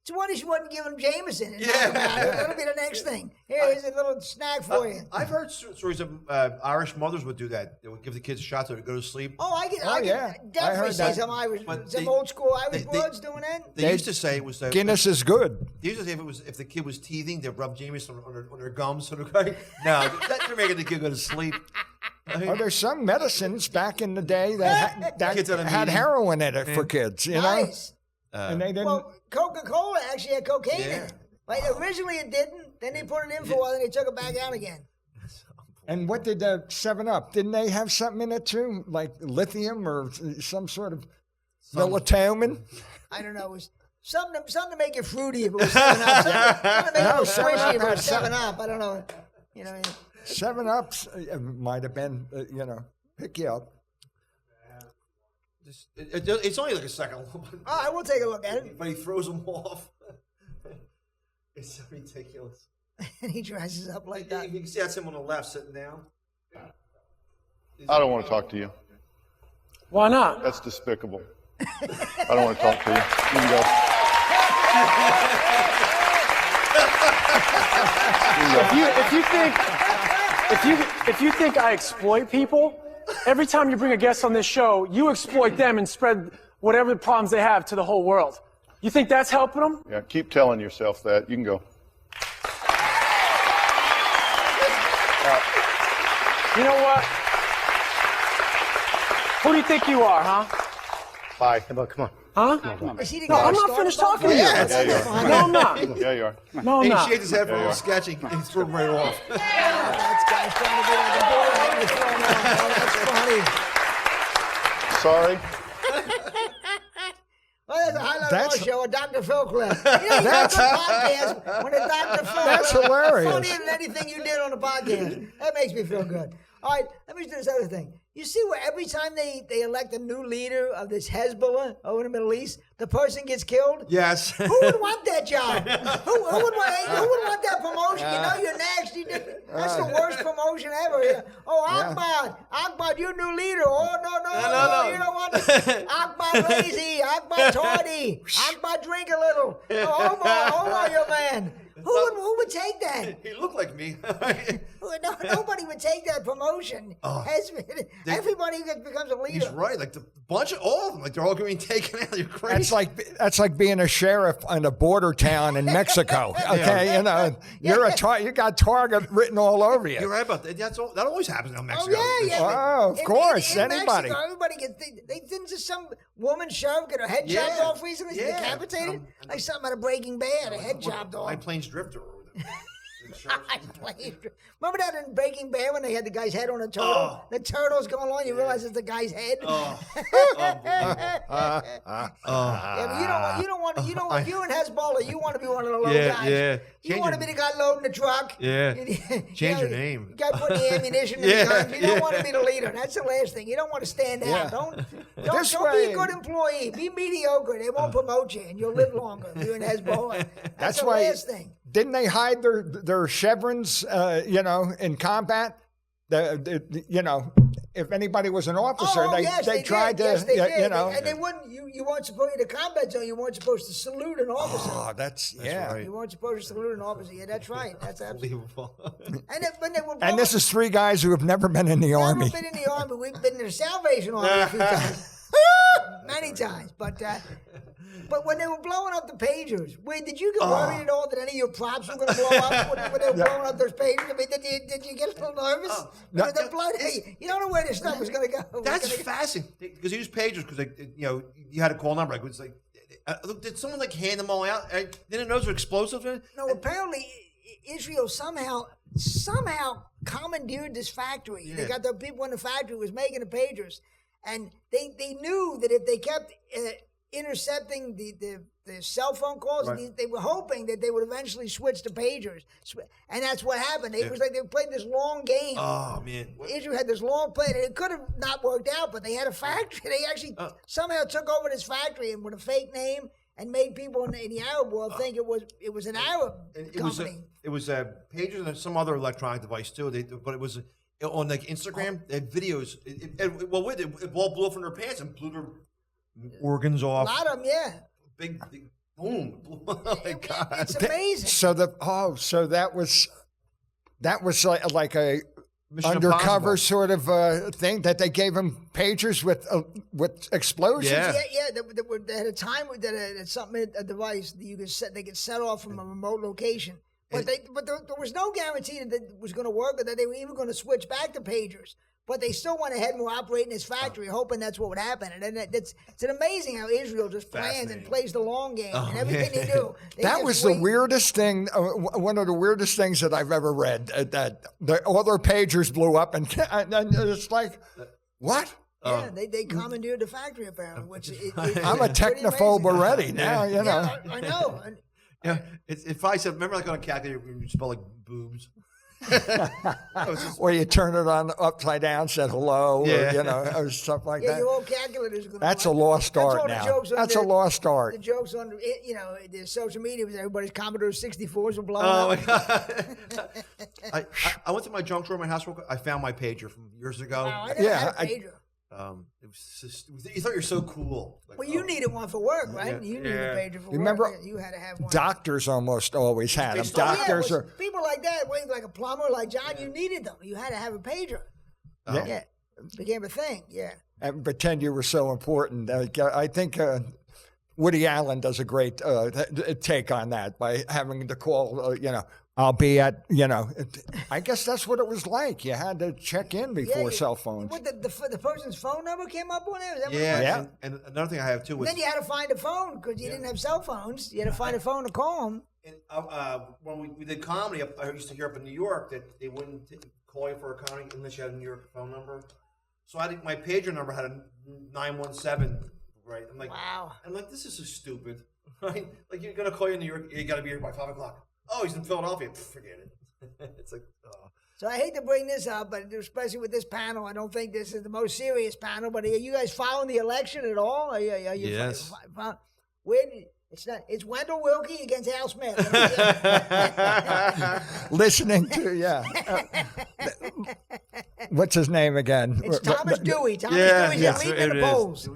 It's one she wouldn't give him Jameson. And Yeah. That'll be the next thing. Here's a little snack for you. I've heard stories of Irish mothers would do that. They would give the kids a shot to go to sleep. Oh, I Oh, can yeah. I definitely heard see that. some Irish, But some they- old school Irish they- bloods doing that. They used to say it was that Guinness is good. They used to say if the kid was teething, they'd rub Jameson on their gums. So they're they're making the kid go to sleep. Oh, there's some medicines back in the day that Kids at a had meeting. heroin in it for kids, you know? Nice. And they didn't. Well, Coca-Cola actually had cocaine in Yeah. it. Like originally it didn't. Then they put it in for a while, then they took it back out again. And what did 7-Up? Didn't they have something in it too, like lithium or some sort of melatonin? I don't know. It was something to make it fruity if it was 7-Up. Something to make it a little 7-Up squishy if it had was 7-Up. I don't know. You know what I mean? 7-Ups might have been, pick you up. It's only like a second long, Oh, I will take a look at it. but he throws them off. It's so ridiculous. And he dresses up like that. You can see that's him on the left sitting down. I don't want to talk to you. Why not? That's despicable. I don't want to talk to you. You can go. If you think I exploit people, every time you bring a guest on this show, you exploit them and spread whatever problems they have to the whole world. You think that's helping them? Yeah, keep telling yourself that. You can go. You know what? Who do you think you are, huh? Bye. Come on. Huh? Is he the No, guy I'm who not started finished that? talking to you. Yeah, you are. No, I'm not. Yeah, you are. No, I'm He not. shaved his head from Yeah, all yeah. sketching and he threw him right off. That guy's trying to be like a boy. He was throwing off. Oh, that's funny. Sorry. Well, that's a highlight of our That's- show, a Dr. Phil clip. You know, you got a good podcast when a Dr. Phil That's clip. hilarious. Funnier than anything you did on the podcast. That makes me feel good. All right, let me do this other thing. You see where every time they elect a new leader of this Hezbollah over in the Middle East, the person gets killed? Yes. Who would want that job? who would want that promotion? You know you're next. That's the worst promotion ever. Oh, Akbar, you're new leader. Oh, no, you don't want it. Akbar lazy, Akbar tardy, Akbar drink a little. Oh, Omar, your man. Who would take that? He looked like me. Nobody would take that promotion. Everybody becomes a leader. He's right. Like the bunch of all of them, like they're all getting taken out. You're crazy. That's like being a sheriff in a border town in Mexico. Okay, you got target written all over you. You're right about that. That always happens in Mexico. Oh, yeah. Oh, of In- course, in anybody. Mexico, everybody gets. They didn't just some woman sheriff get her head chopped Yeah, off recently, yeah. decapitated, like something out of Breaking Bad, a head chopped off. My plane's drifter. Remember that in Breaking Bad when they had the guy's head on a turtle? Oh. The turtle's going along, you realize it's the guy's head. Yeah, but you don't want to. If you're in Hezbollah, you want to be one of the low Yeah, guys. yeah. You Change want to your- be the guy loading the truck. Yeah. Change your name. The guy putting the ammunition in Yeah, the gun. You don't yeah. want to be the leader. That's the last thing. You don't want to stand out. Yeah. Don't This be way- a good employee. Be mediocre. They won't promote you, and you'll live longer. If you're in Hezbollah. That's the why- last thing. Didn't they hide their chevrons, in combat? If anybody was an officer, they tried did. to, Yes, they did. and they wouldn't. You weren't supposed in the combat zone. You weren't supposed to salute an officer. Oh, that's yeah. right. You weren't supposed to salute an officer. Yeah, that's right. That's absolutely. Unbelievable. When they were And this is three guys who have never been in the army. Never been in the army. We've been in the Salvation Army a few times, many times. But when they were blowing up the pagers, did you get worried at all that any of your props were going to blow up when they were blowing up those pagers? I mean, did you get a little nervous? Because the blood, you don't know where this stuff was going to go. That's fascinating because he used pagers because you had a call number. Like, it was like, did someone hand them all out? I didn't know those were explosives. No, apparently Israel somehow commandeered this factory. Yeah. They got the people in the factory who was making the pagers, and they knew that if they kept intercepting the cell phone calls, Right. they were hoping that they would eventually switch to pagers, and that's what happened. It was like they played this long game. Oh man. Israel had this long play, and it could have not worked out, but they had a factory. They actually somehow took over this factory and with a fake name and made people in the Arab world think it was an Arab company. It was pagers and some other electronic device too. But it was on like Instagram. They had videos. It all blew up from their pants and blew their organs a off. lot of them, yeah. Big Boom. Oh my God. It's amazing. So that was like a Mission undercover Impossible. sort of thing that they gave him pagers with explosions. Yeah. They had a time that something, a device that you could set. They could set off from a remote location, but there was no guarantee that it was going to work or that they were even going to switch back to pagers. But they still went ahead and were operating this factory, hoping that's what would happen. And then it's amazing how Israel just plans and plays the long game and everything they do. That was the weirdest thing, one of the weirdest things that I've ever read. That all their pagers blew up, and it's like, what? Yeah, they commandeered the factory apparently. Which I'm a technophobe already now. You know. Yeah, I know. Yeah, if I said, remember like on a calculator, you spell like boobs. Or you turn it on upside down, said hello, or, or stuff like that. Your old calculators. That's a lost art now. That's a lost art. The jokes on, the social media was everybody's Commodore 64s were blowing Oh up. my God! I went to my junk drawer in my house real quick. I found my pager from years ago. Wow, I never had a pager. It was just, you thought you're so cool. Like, Well, you needed one for work, right? You needed a pager for Remember, work. You had to have one. Doctors almost always had them. Oh, yeah, Doctors are. People like that, like a plumber, like John, you needed them. You had to have a pager. Yeah. Yeah. It became a thing, yeah. And pretend you were so important. I think Woody Allen does a great take on that by having to call, I'll be at, I guess that's what it was like. You had to check in before cell phones. What, the person's phone number came up on there? Is that what it Yeah, was? and another thing I have too was. And then you had to find a phone because you didn't have cell phones. You had to find a phone to call them. And, when we did comedy, I used to hear up in New York that they wouldn't call you for a comedy unless you had a New York phone number. So my pager number had a 917, right? I'm like, wow. I'm like, this is so stupid, right? Like you're gonna call you in New York, you gotta be here by 5 o'clock. Oh, he's in Philadelphia. Forget it. It's like, So I hate to bring this up, but especially with this panel, I don't think this is the most serious panel. But are you guys following the election at all? Are you yes. It's Wendell Wilkie against Al Smith. Listening to, what's his name again? It's Thomas Dewey. Thomas Dewey's leading the polls.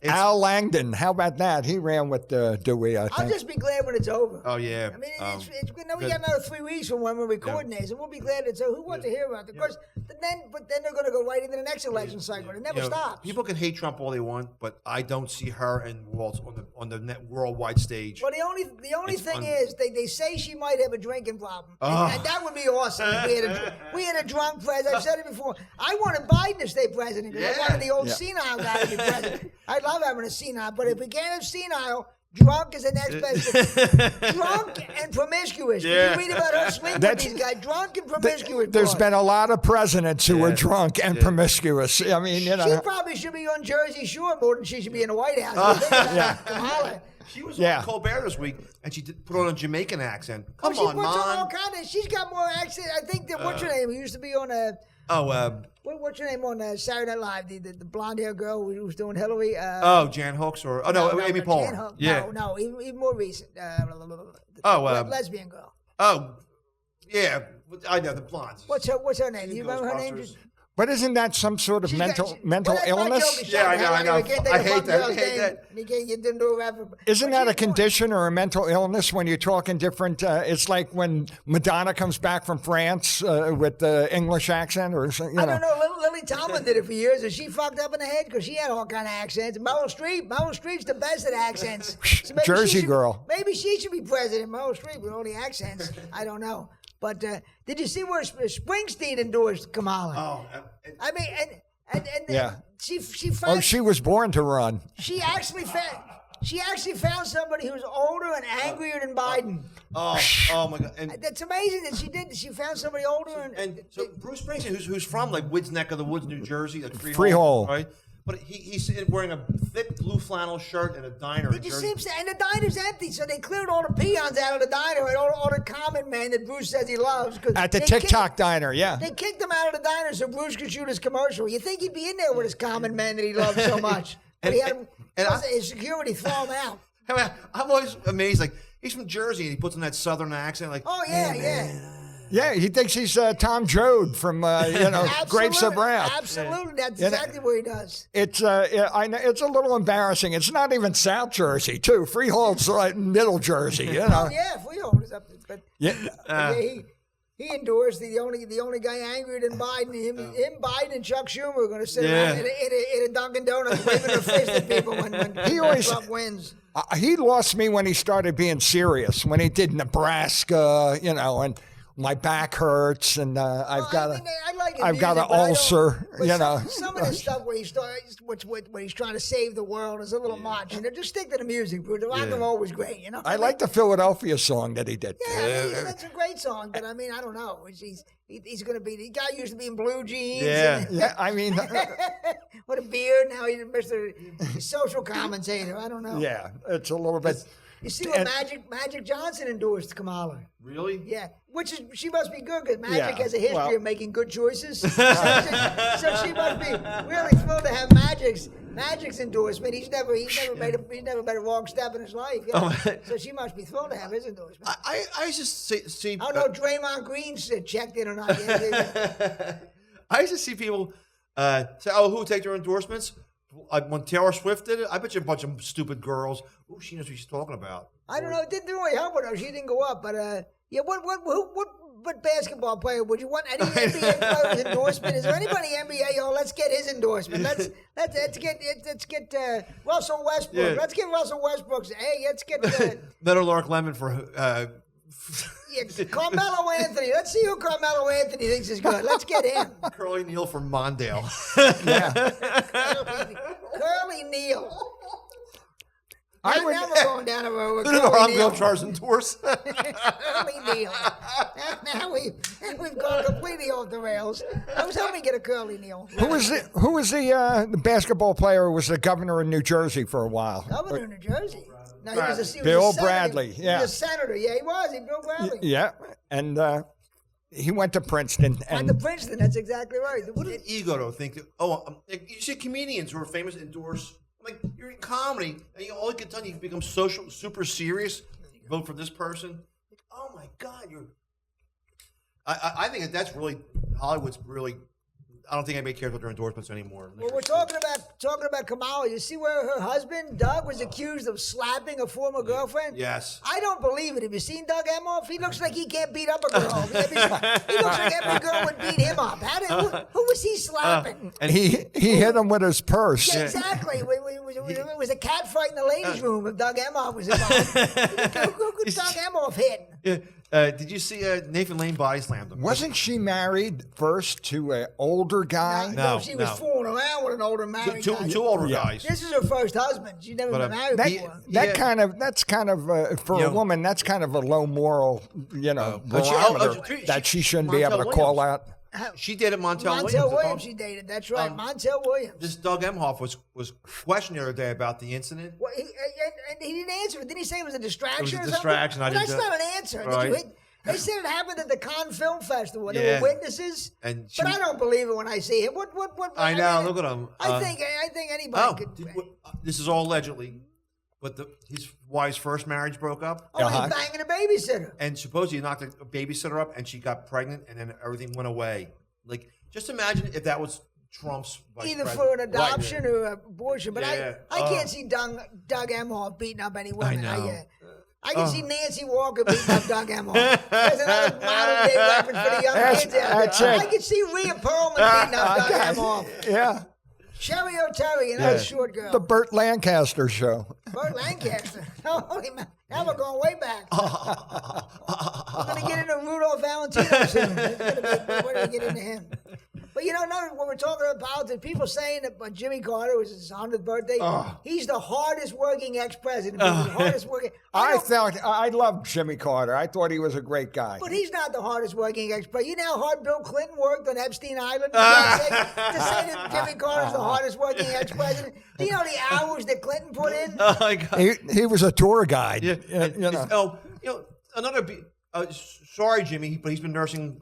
Al Langdon. How about that? He ran with Dewey, I think. I'll just be glad when it's over. Oh, yeah. I mean, it's good. We got another 3 weeks from when we're recording this, and we'll be glad it's over. Who wants to hear about it? Of course, but then they're going to go right into the next election cycle. It never stops. People can hate Trump all they want, but I don't see her and Waltz on the worldwide stage. Well, the only thing is they say she might have a drinking problem, Oh. and that would be awesome. If we had a drunk president. I've said it before. I wanted Biden to stay president because I wanted the old senile guy to be president. I love having a senile, but if we can't have senile, drunk is the next best thing. Drunk and promiscuous. Yeah. You read about her sleeping with these guys. Drunk and promiscuous. There's been a lot of presidents who were drunk and promiscuous. I mean, She probably should be on Jersey Shore more than she should be in the White House. Kamala. She was on Colbert this week, and she put on a Jamaican accent. Come she on, puts on all man. kind of. She's got more accent. I think that what's her name? Who used to be on a. What's her name on Saturday Night Live? The blonde hair girl who was doing Hillary. Jan Hooks or Amy Poehler. Jan Hooks. Yeah. No, even more recent. Lesbian girl. Oh, yeah. I know the blondes. What's her name? Do you remember her name? But isn't that some sort of mental illness? Yeah, I know. I hate that. Isn't that a condition or a mental illness when you're talking different? It's like when Madonna comes back from France with the English accent, or something. I don't know. Lily Tomlin did it for years. Is she fucked up in the head? Because she had all kind of accents. Meryl Streep's the best at accents. So Jersey girl. Maybe she should be president. Meryl Streep with all the accents. I don't know. But did you see where Springsteen endorsed Kamala? Oh, I mean, and she Oh, she was born to run. She actually found somebody who's older and angrier than Biden. Oh my God! And that's amazing that she did. She found somebody older and so Bruce Springsteen, who's from like Wid's neck of the woods, New Jersey, like Freehold, right? But he's wearing a thick blue flannel shirt in a diner. It just seems, and the diner's empty, so they cleared all the peons out of the diner and all the common men that Bruce says he loves. At the TikTok diner, They kicked him out of the diner so Bruce could shoot his commercial. You think he'd be in there with his common men that he loves so much? But his security throw him out. I'm always amazed. Like he's from Jersey and he puts on that Southern accent. Like, oh yeah, yeah. Yeah, he thinks he's Tom Joad from Grapes of Wrath. Absolutely, that's exactly what he does. It's I know it's a little embarrassing. It's not even South Jersey, too. Freehold's like middle Jersey, you know. Oh, yeah, Freehold is up there, but he endorsed the only guy angrier than Biden. Him, Biden, and Chuck Schumer are going to sit around in a Dunkin Donuts waving their fist at people when Trump wins. He lost me when he started being serious. When he did Nebraska, and my back hurts, and I've got an ulcer. Some of the stuff where he's trying to save the world is a little much. Just stick to the music. The rock and roll was great. I like the Philadelphia song that he did. Yeah, that's a great song. But I don't know. He's going to be the guy used to be in blue jeans. Yeah. I mean, with a beard. Now he's Mr. Social Commentator. I don't know. Yeah, it's a little bit. You see what Magic Johnson endorsed Kamala. Really? Yeah. She must be good because Magic has a history of making good choices. So she must be really thrilled to have Magic's endorsement. He's never made a wrong step in his life. So she must be thrilled to have his endorsement. I just see. I don't know if Draymond Green checked in or not yet. I used to see people say, "Oh, who take their endorsements?" When Taylor Swift did it, I bet you a bunch of stupid girls. Oh, she knows what she's talking about. I don't know. It didn't really help with her. She didn't go up, but what basketball player would you want? Any NBA player's endorsement? Is there anybody NBA? Oh, let's get his endorsement. Let's get Russell Westbrook. Yeah. Let's get Russell Westbrook. Hey, let's get Meadowlark Lemon for. Carmelo Anthony. Let's see who Carmelo Anthony thinks is good. Let's get him. Curly Neal from Mondale. Curly Neal. Now we're going down a road with No, Curly I'm Neal. going Charles and Torres. Curly Neal. Now we've gone completely off the rails. I was hoping to get a Curly Neal. Who was the basketball player who was the governor of New Jersey for a while? Governor of New Jersey. No, he was a Bill senator. Bradley. Yeah. He was a senator. Yeah, he was. Bill Bradley. Yeah, and he went to Princeton. Went to Princeton. That's exactly right. What an ego to think that. You see comedians who are famous endorse. Like, you're in comedy, and all you can tell you become super serious. Vote for this person. Oh my God, I think that's really Hollywood's really. I don't think anybody cares about their endorsements anymore. Well, we're talking about Kamala. You see where her husband Doug was accused of slapping a former girlfriend? Yes. I don't believe it. Have you seen Doug Emhoff? He looks like he can't beat up a girl. He looks like every girl would beat him up. Who was he slapping? And he hit him with his purse. Yeah, exactly. It was a cat fight in the ladies' room if Doug Emhoff was involved. Who could Doug Emhoff hit? Yeah. Did you see Nathan Lane body slammed him? Wasn't she married first to an older guy? No, she was fooling around with an older married guy. Two older guys. This is her first husband. She's never been married before. That's kind of for a woman. That's kind of a low moral, barometer that she shouldn't be able to call out. She dated Montel Williams. She dated. That's right, Montel Williams. This Doug Emhoff was questioned the other day about the incident. Well, he didn't answer it. Didn't he say it was a distraction? It was a distraction. That's not an answer. Right. They said it happened at the Cannes Film Festival. There were witnesses, but I don't believe it when I see it. What? I know. Look at him. I think anybody could. This is all allegedly, but his wife's first marriage broke up. Oh, he's banging a babysitter. And supposedly he knocked a babysitter up, and she got pregnant, and then everything went away. Like, just imagine if that was Trump's vice either president. for an adoption or abortion. But Yeah. I can't see Doug Emhoff beating up any woman. I know. I can see Nancy Walker beating up Doug Emhoff. There's another modern day reference for the young kids out there. I can see Rhea Perlman beating up Doug Emhoff. Yeah. Sherry O'Terry and that short girl. The Burt Lancaster show. Burt Lancaster. Holy man. Now we're going way back. We're going to get into Rudolph Valentino soon. We're going to get into him. But when we're talking about politics, people saying that Jimmy Carter was his 100th birthday. He's the hardest working ex-president. I loved Jimmy Carter. I thought he was a great guy. But he's not the hardest working ex-president. You know how hard Bill Clinton worked on Epstein Island? To say that Jimmy Carter's the hardest working ex-president? Do you know the hours that Clinton put in? Oh my God. He was a tour guide. Yeah. Sorry, Jimmy, but he's been nursing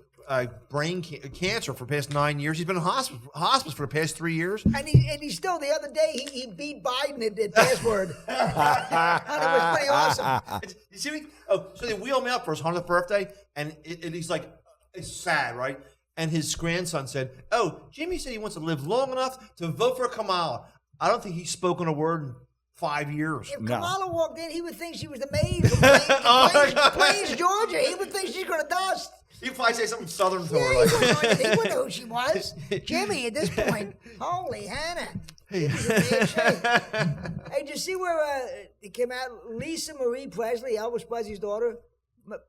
brain cancer for the past 9 years. He's been in hospice for the past 3 years. And he's still, the other day, he beat Biden at password. And it was pretty awesome. You see me? So they wheel him out for his 100th birthday, and he's like It's sad, right? And his grandson said, "Oh, Jimmy said he wants to live long enough to vote for Kamala." I don't think he's spoken a word in 5 years. If Kamala walked in, he would think she was the maid from Plains, Georgia. He would think she's going to dust. He'd probably say something southern to Yeah, her. Like, he wouldn't know who she was. Jimmy, at this point, holy Hannah. He was in bad shape. Hey, did you see where it came out? Lisa Marie Presley, Elvis Presley's daughter,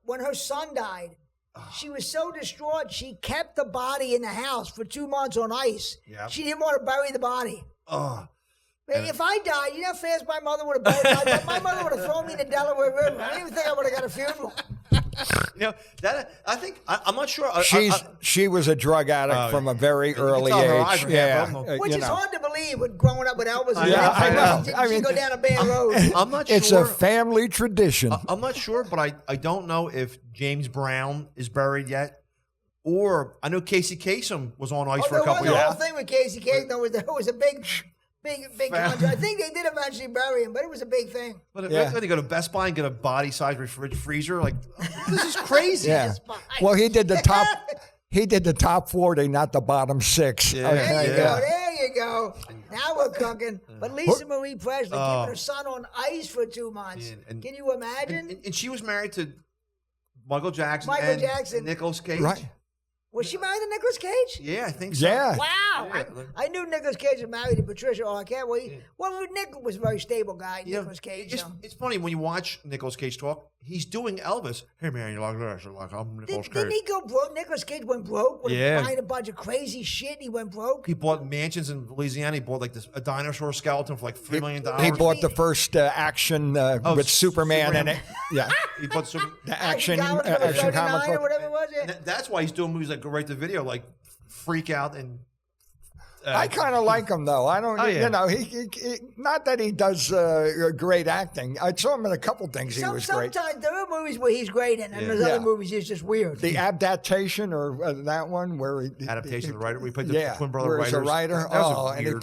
when her son died, she was so distraught, she kept the body in the house for 2 months on ice. Yep. She didn't want to bury the body. oh, If I died, you know how fast my mother would have buried me? My mother would have thrown me in the Delaware River. I don't even think I would have got a funeral. you know that I think I'm not sure. She was a drug addict from a very early tell her eyes age. are Yeah, half open. Which is hard to believe with growing up with Elvis. Yeah, I know. She I mean, go down a bad road. I'm not it's sure. a family tradition. I'm not sure, but I don't know if James Brown is buried yet, or I know Casey Kasem was on ice for a couple The years. whole thing with Casey Kasem was a big contract. I think they did eventually bury him, but it was a big thing. But Yeah. they go to Best Buy and get a body-sized freezer. Like, this is crazy. Yeah. Well, he did the top. He did the top 40, not the bottom 6. Yeah. There you Yeah. go. There you go. Now we're cooking. But Lisa Marie Presley keeping her son on ice for 2 months. Yeah, and- Can you imagine? And she was married to Michael Jackson Michael and Jackson. Nicolas Cage. Right. Was she married to Nicolas Cage? Yeah, I think so. Yeah. Wow. Yeah. I knew Nicolas Cage was married to Patricia Arquette. Well, Nick was a very stable guy, You know, Nicolas Cage. it's funny when you watch Nicolas Cage talk. He's doing Elvis. Hey man, you like this? Like I'm Nicolas Didn't he Cage. go broke? Nicolas Cage went broke with Yeah. buying a bunch of crazy shit. He went broke. He bought mansions in Louisiana. He bought like a dinosaur skeleton for like $3 million. He bought the first action with Superman in it. Yeah. He bought super. The action Comic book, action 39 comic or book. whatever it was. Yeah. And that's why he's doing movies like Go Right to Video, like Freak Out and. I kind of like him though. I don't, Oh, yeah. you know, he not that he does great acting. I saw him in a couple things. He was great. Sometimes there are movies where he's great in, and there's Yeah. other movies he's just weird. The adaptation or that one where he Adaptation of the writer. We played the twin brother where he's a writers. writer. That was Oh, and he weird.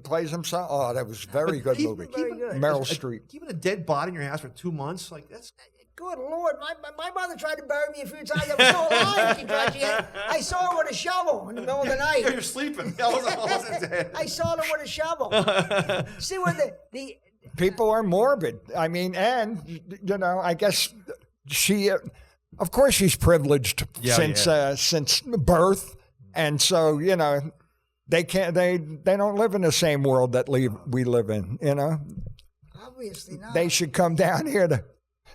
plays himself. Oh, that was a very good movie. Very good. Meryl Streep. Keeping a dead body in your house for 2 months, like that's. Good Lord, my mother tried to bury me a few times. I was still alive. I saw her with a shovel in the middle of the night. You're sleeping. I wasn't dead. I saw her with a shovel. See where the People are morbid. I mean, and you know, I guess she, of course, she's privileged since birth, and so you know, they can't. They don't live in the same world that we live in. You know, obviously not. they should come down here to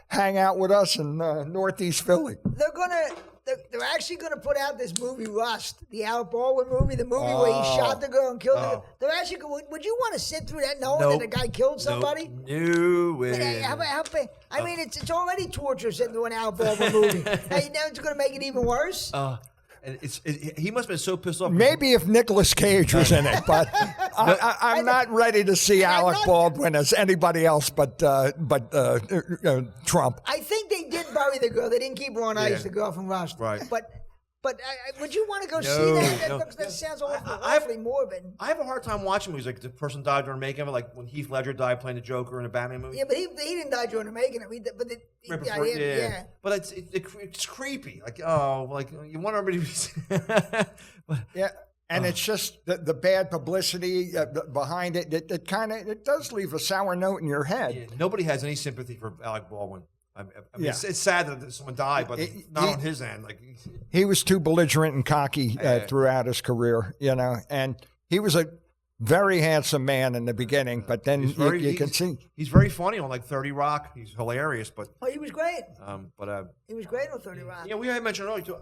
hang out with us in Northeast Philly. They're actually gonna put out this movie Rust, the Alec Baldwin movie, the movie where he shot the girl and killed the girl. They're actually. Would you want to sit through that knowing that the guy killed somebody? No way. I mean, it's already torture sitting through an Alec Baldwin movie. Now it's gonna make it even worse. And he must have been so pissed off. Maybe if Nicolas Cage was in it, but I'm not ready to see Alec Baldwin as anybody else but Trump. I think they did bury the girl. They didn't keep her on ice, Yeah. the girl from Rust. Right. But would you want to go see that? no. That sounds awfully morbid. I have a hard time watching movies like the person died during making it, like when Heath Ledger died playing the Joker in a Batman movie. Yeah, but he didn't die during the making of it. Yeah. But it's creepy. Like you want everybody to be. Yeah, and it's just the bad publicity behind it. It does leave a sour note in your head. Nobody has any sympathy for Alec Baldwin. I mean, Yeah. it's sad that someone died, but not on his end. Like He was too belligerent and cocky throughout his career, you know, and he was a very handsome man in the beginning, but then you can see he's very funny on like 30 Rock. He's hilarious, but He was great. He was great on 30 Rock. Yeah, we had mentioned earlier too.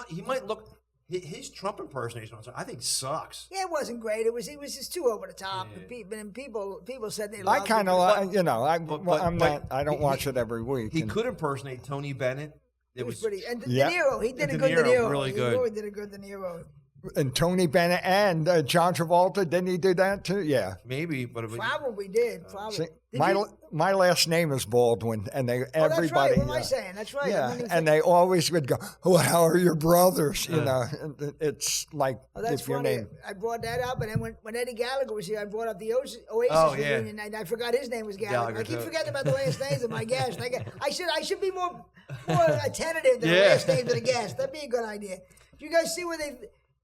He might look. His Trump impersonation, I think, sucks. Yeah, it wasn't great. It was just too over the top. Yeah. And people said they. I loved kind it. of, you know, I don't he- watch it every week. He could impersonate Tony Bennett. It was pretty. And Yeah. De Niro, he did a De good De Niro, Niro. really He good. really did a good De Niro. And Tony Bennett and John Travolta, didn't he do that too? Yeah. Maybe, but Probably did. Probably. See, Did my last name is Baldwin, and that's everybody. right. What am I saying? That's right. Yeah, and they always would go, "Oh, how are your brothers?" You know, it's like that's if your funny. name. I brought that up, and then when Eddie Gallagher was here, I brought up the Oasis yeah. reunion, and I forgot his name was Gallagher. Gallagher, I keep too. forgetting about the last names of my guests. I should be more. more attentive than the last names of the guests. That'd be a good idea. Do you guys see where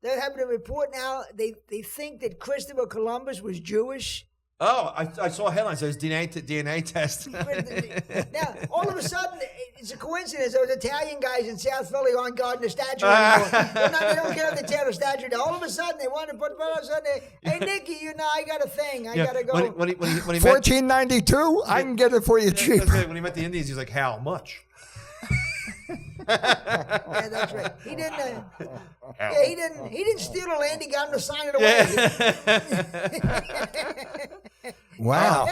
they're having a report now? They think that Christopher Columbus was Jewish. Oh, I saw a headline that says DNA test. Now, all of a sudden, it's a coincidence. Those Italian guys in South Philly aren't guarding the statue anymore. They don't care if they tear the statue down. All of a sudden, they want to put hey, Nicky, I got a thing. I got to go. When he met, 1492? I can get it for you cheap. when he met the Indians, he's like, how much? Yeah, that's right. He didn't. He didn't steal the land. He got him to sign it away. Wow.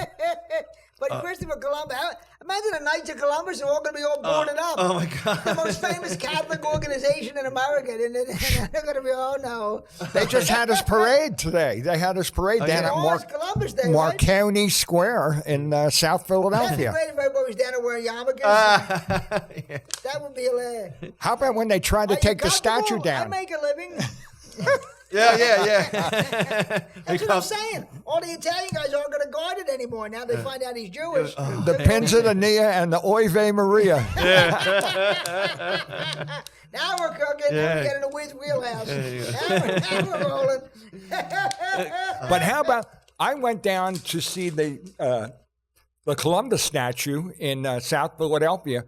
But Christopher Columbus, imagine the Knights of Columbus are all going to be all boarded up. Oh my God! The most famous Catholic organization in America, and they're going to be, oh no. They just had his parade today. They had his parade down at Columbus Day, Marconi Square in South Philadelphia. That'd be great if everybody was down there wearing yarmulkes. That would be hilarious. How about when they tried to take the statue down? I make a living. Yeah. That's what I'm saying. All the Italian guys aren't going to guard it anymore. Now they find out he's Jewish. The Pinzadania and the Oive Maria. Now we're cooking. Now we're getting a Wid's wheelhouse. Now we're rolling. But how about, I went down to see the Columbus statue in South Philadelphia.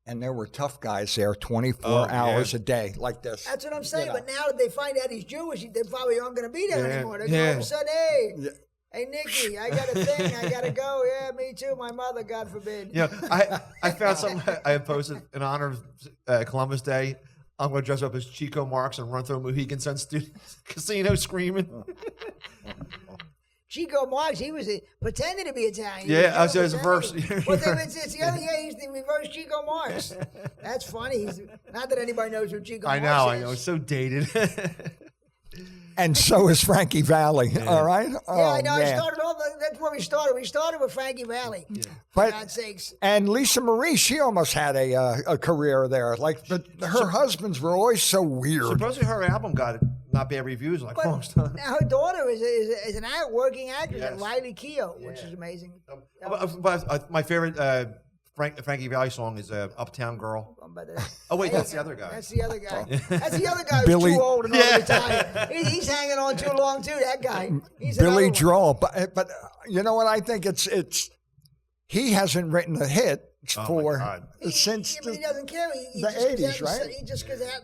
And there were tough guys there 24 hours a day like this. That's what I'm saying. But now that they find out he's Jewish, they probably aren't going to be there anymore. They're going to all of a sudden, hey, Nicky, I got a thing. I got to go. Yeah, me too. My mother, God forbid. Yeah, I found something I had posted in honor of Columbus Day. I'm going to dress up as Chico Marx and run through a Mohegan Sun casino screaming. Chico Marx, he was pretending to be Italian. Yeah, I was his reverse. But it's the other guy, he's the reverse Chico Marx. That's funny. Not that anybody knows who Chico Marx is. I know. It's so dated. And so is Frankie Valli, all right? Yeah, I know. Man. I started off, that's where we started. We started with Frankie Valli. Yeah. For God's sakes. And Lisa Marie, she almost had a career there. Like, her husbands were always so weird. Supposedly her album got not bad reviews like most. Now her daughter is an working actress at Riley Keough, which is amazing. My favorite Frankie Valli song is Uptown Girl. Oh, wait, that's the other guy. That's the other guy. That's the other guy who's too old and retired. He's hanging on too long, too, that guy. He's Billy Joel. But you know what? I think it's he hasn't written a hit since but he doesn't care. the 80s, right? He just goes out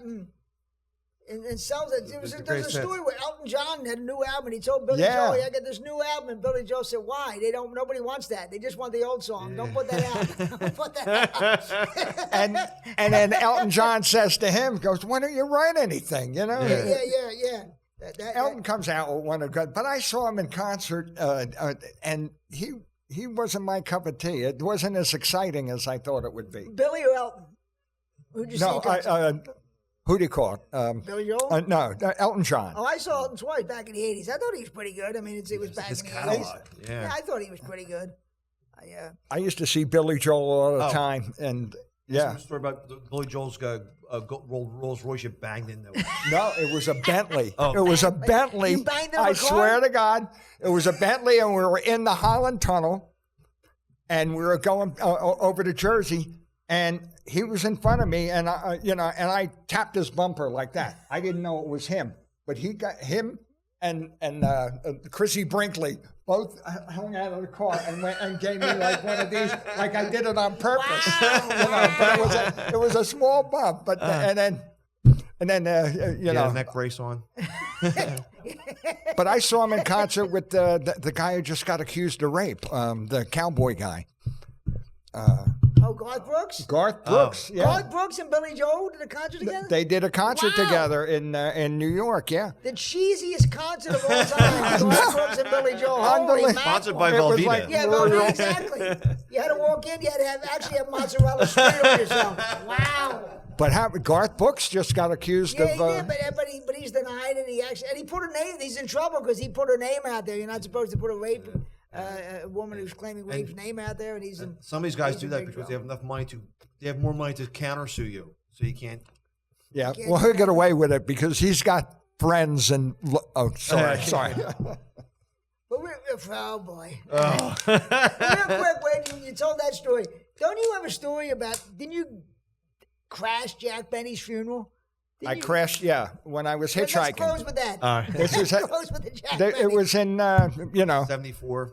and sells it. There's a story where Elton John had a new album, and he told Billy Joel, "I got this new album," and Billy Joel said, "Why? Nobody wants that. They just want the old song. Don't put that out. Don't put that out." and then Elton John says to him, "Goes, why don't you write anything? You know?" Yeah. Elton comes out with one of good, but I saw him in concert, and he wasn't my cup of tea. It wasn't as exciting as I thought it would be. Billy or Elton? Who'd you see? Who do you call it? Billy Joel? No, Elton John. Oh, I saw Elton twice back in the 80s. I thought he was pretty good. I mean, it was back in the 80s. Yeah, I thought he was pretty good. I used to see Billy Joel all the time, and a story about Billy Joel's Rolls Royce you banged in there. No, it was a Bentley. It was a Bentley. You banged in I a car? swear to God, it was a Bentley, and we were in the Holland Tunnel, and we were going over to Jersey, and he was in front of me, and I tapped his bumper like that. I didn't know it was him, but he got him and Chrissy Brinkley both hung out of the car and went and gave me like one of these, like I did it on purpose. Wow. But it was a small bump, but and then neck brace on. But I saw him in concert with the guy who just got accused of rape, the cowboy guy. Garth Brooks? Garth Brooks, yeah. Garth Brooks and Billy Joel did a concert together? They did a concert together in New York, yeah. The cheesiest concert of all time. Garth Brooks and Billy Joel. Holy sponsored by Velveeta. Like, exactly. You had to walk in, you had to actually have mozzarella straight on yourself. Wow. But Garth Brooks just got accused of... but he's denied it. And he put her name... He's in trouble because he put her name out there. You're not supposed to put a rape... a woman who's claiming rape's name out there, and some of these guys do that because they have enough money they have more money to countersue you, so you can't. Yeah, well, he'll get away with it because he's got friends and. Oh, sorry. Oh boy. Real quick, when you told that story, don't you have a story about? Didn't you crash Jack Benny's funeral? I crashed, when I was hitchhiking. Let's close with that. This is Close with the Jack Benny. it was in 74.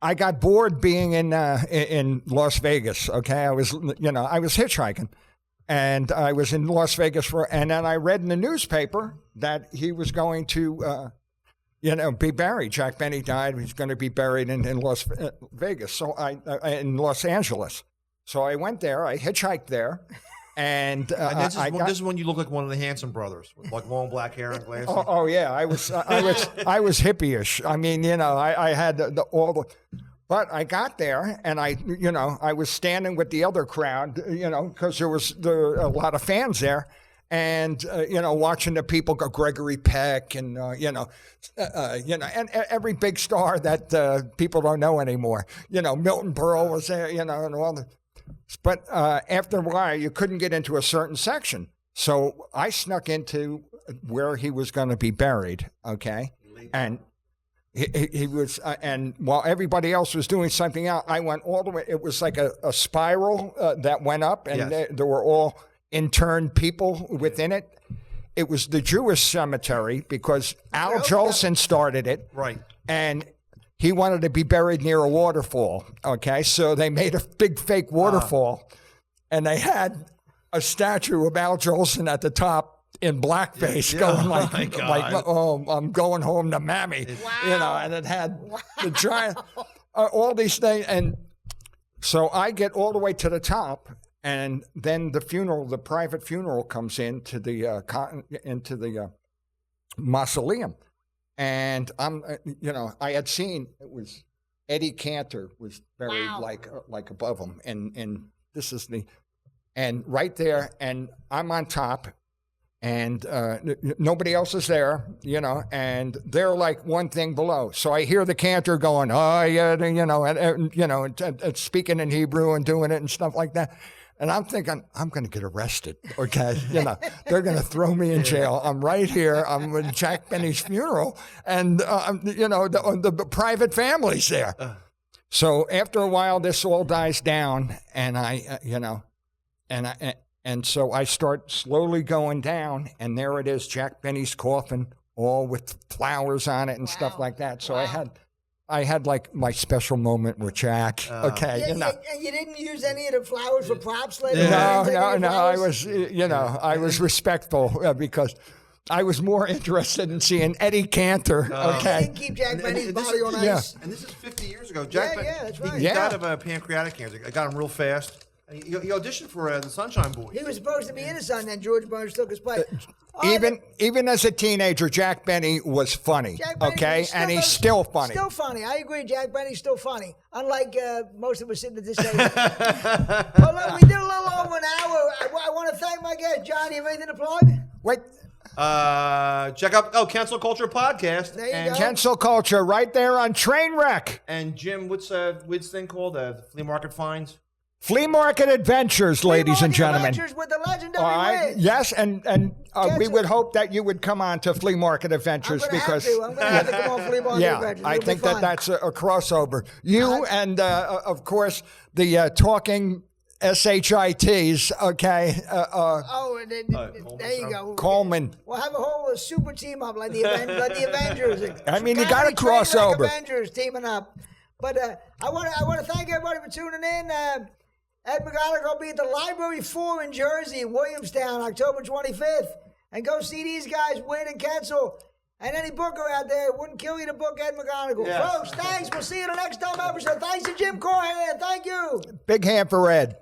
I got bored being in Las Vegas. Okay, I was hitchhiking, and I was in Las Vegas and then I read in the newspaper that he was going to be buried. Jack Benny died. He's going to be buried in Las Vegas. So in Los Angeles. So I went there. I hitchhiked there. And this is when you look like one of the Hanson brothers with like long black hair and glasses. Oh yeah, I was hippie-ish. I mean, I had but I got there and I was standing with the other crowd, because there were a lot of fans there, and watching the people go, Gregory Peck and and every big star that people don't know anymore. Milton Berle was there, and all the. But after a while, you couldn't get into a certain section. So I snuck into where he was going to be buried, okay? And he was, and while everybody else was doing something else, I went all the way. It was like a spiral that went up, and there were all interned people within it. It was the Jewish cemetery because Al Jolson started it. Right. And he wanted to be buried near a waterfall, okay? So they made a big fake waterfall, and they had a statue of Al Jolson at the top in blackface going I'm going home to Mammy, and it had the giant, all these things. And so I get all the way to the top, and then the private funeral comes into the mausoleum. And I had seen it was Eddie Cantor was buried like above him, and this is and right there, and I'm on top, and nobody else is there, and they're like one thing below. So I hear the Cantor going, and speaking in Hebrew and doing it and stuff like that. And I'm thinking, I'm going to get arrested, okay? They're going to throw me in jail. I'm right here. I'm at Jack Benny's funeral, and, the private family's there. So after a while, this all dies down, and and so I start slowly going down, and there it is, Jack Benny's coffin, all with flowers on it and stuff like that. So I had like my special moment with Jack. Okay, And you didn't use any of the flowers for props later? No. I was respectful because I was more interested in seeing Eddie Cantor. Okay, You didn't keep Jack Benny's body on ice. Yeah. And this is 50 years ago. Jack Benny, that's right. He died of pancreatic cancer. I got him real fast. He auditioned for the Sunshine Boys. He was supposed to be in the Sun, then George Burns took his place. Even as a teenager, Jack Benny was funny, and he's still funny. Still funny. I agree. Jack Benny's still funny. Unlike most of us sitting at this table. Well, look, we did a little over an hour. I want to thank my guest, John. You have anything to plug? Wait. Check out Cancel Culture Podcast. There you go. Cancel Culture right there on Trainwreck. And Jim, what's Wid's thing called? Flea Market Finds? Flea Market Adventures, ladies and gentlemen. Adventures with the Legendary All right. Wid. Yes, and we would hope that you would come on to Flea Market Adventures I'm gonna because I'm going to have to come on Flea Market Adventures. I It'll think be fun. that's a crossover. You and of course the talking SHITs. Okay. There you go. Coleman. We'll have a whole super team up like the Avengers. I mean, you got to cross over. Avengers teaming up. But I want to thank everybody for tuning in. Ed McGonigal will be at the Library 4 in Jersey, in Williamstown, October 25th. And go see these guys, Wid and Kensil. And any booker out there, it wouldn't kill you to book Ed McGonigal. Yes. Folks, thanks. We'll see you in the next time episode. Thanks to Jim Corhan. Thank you. Big hand for Ed.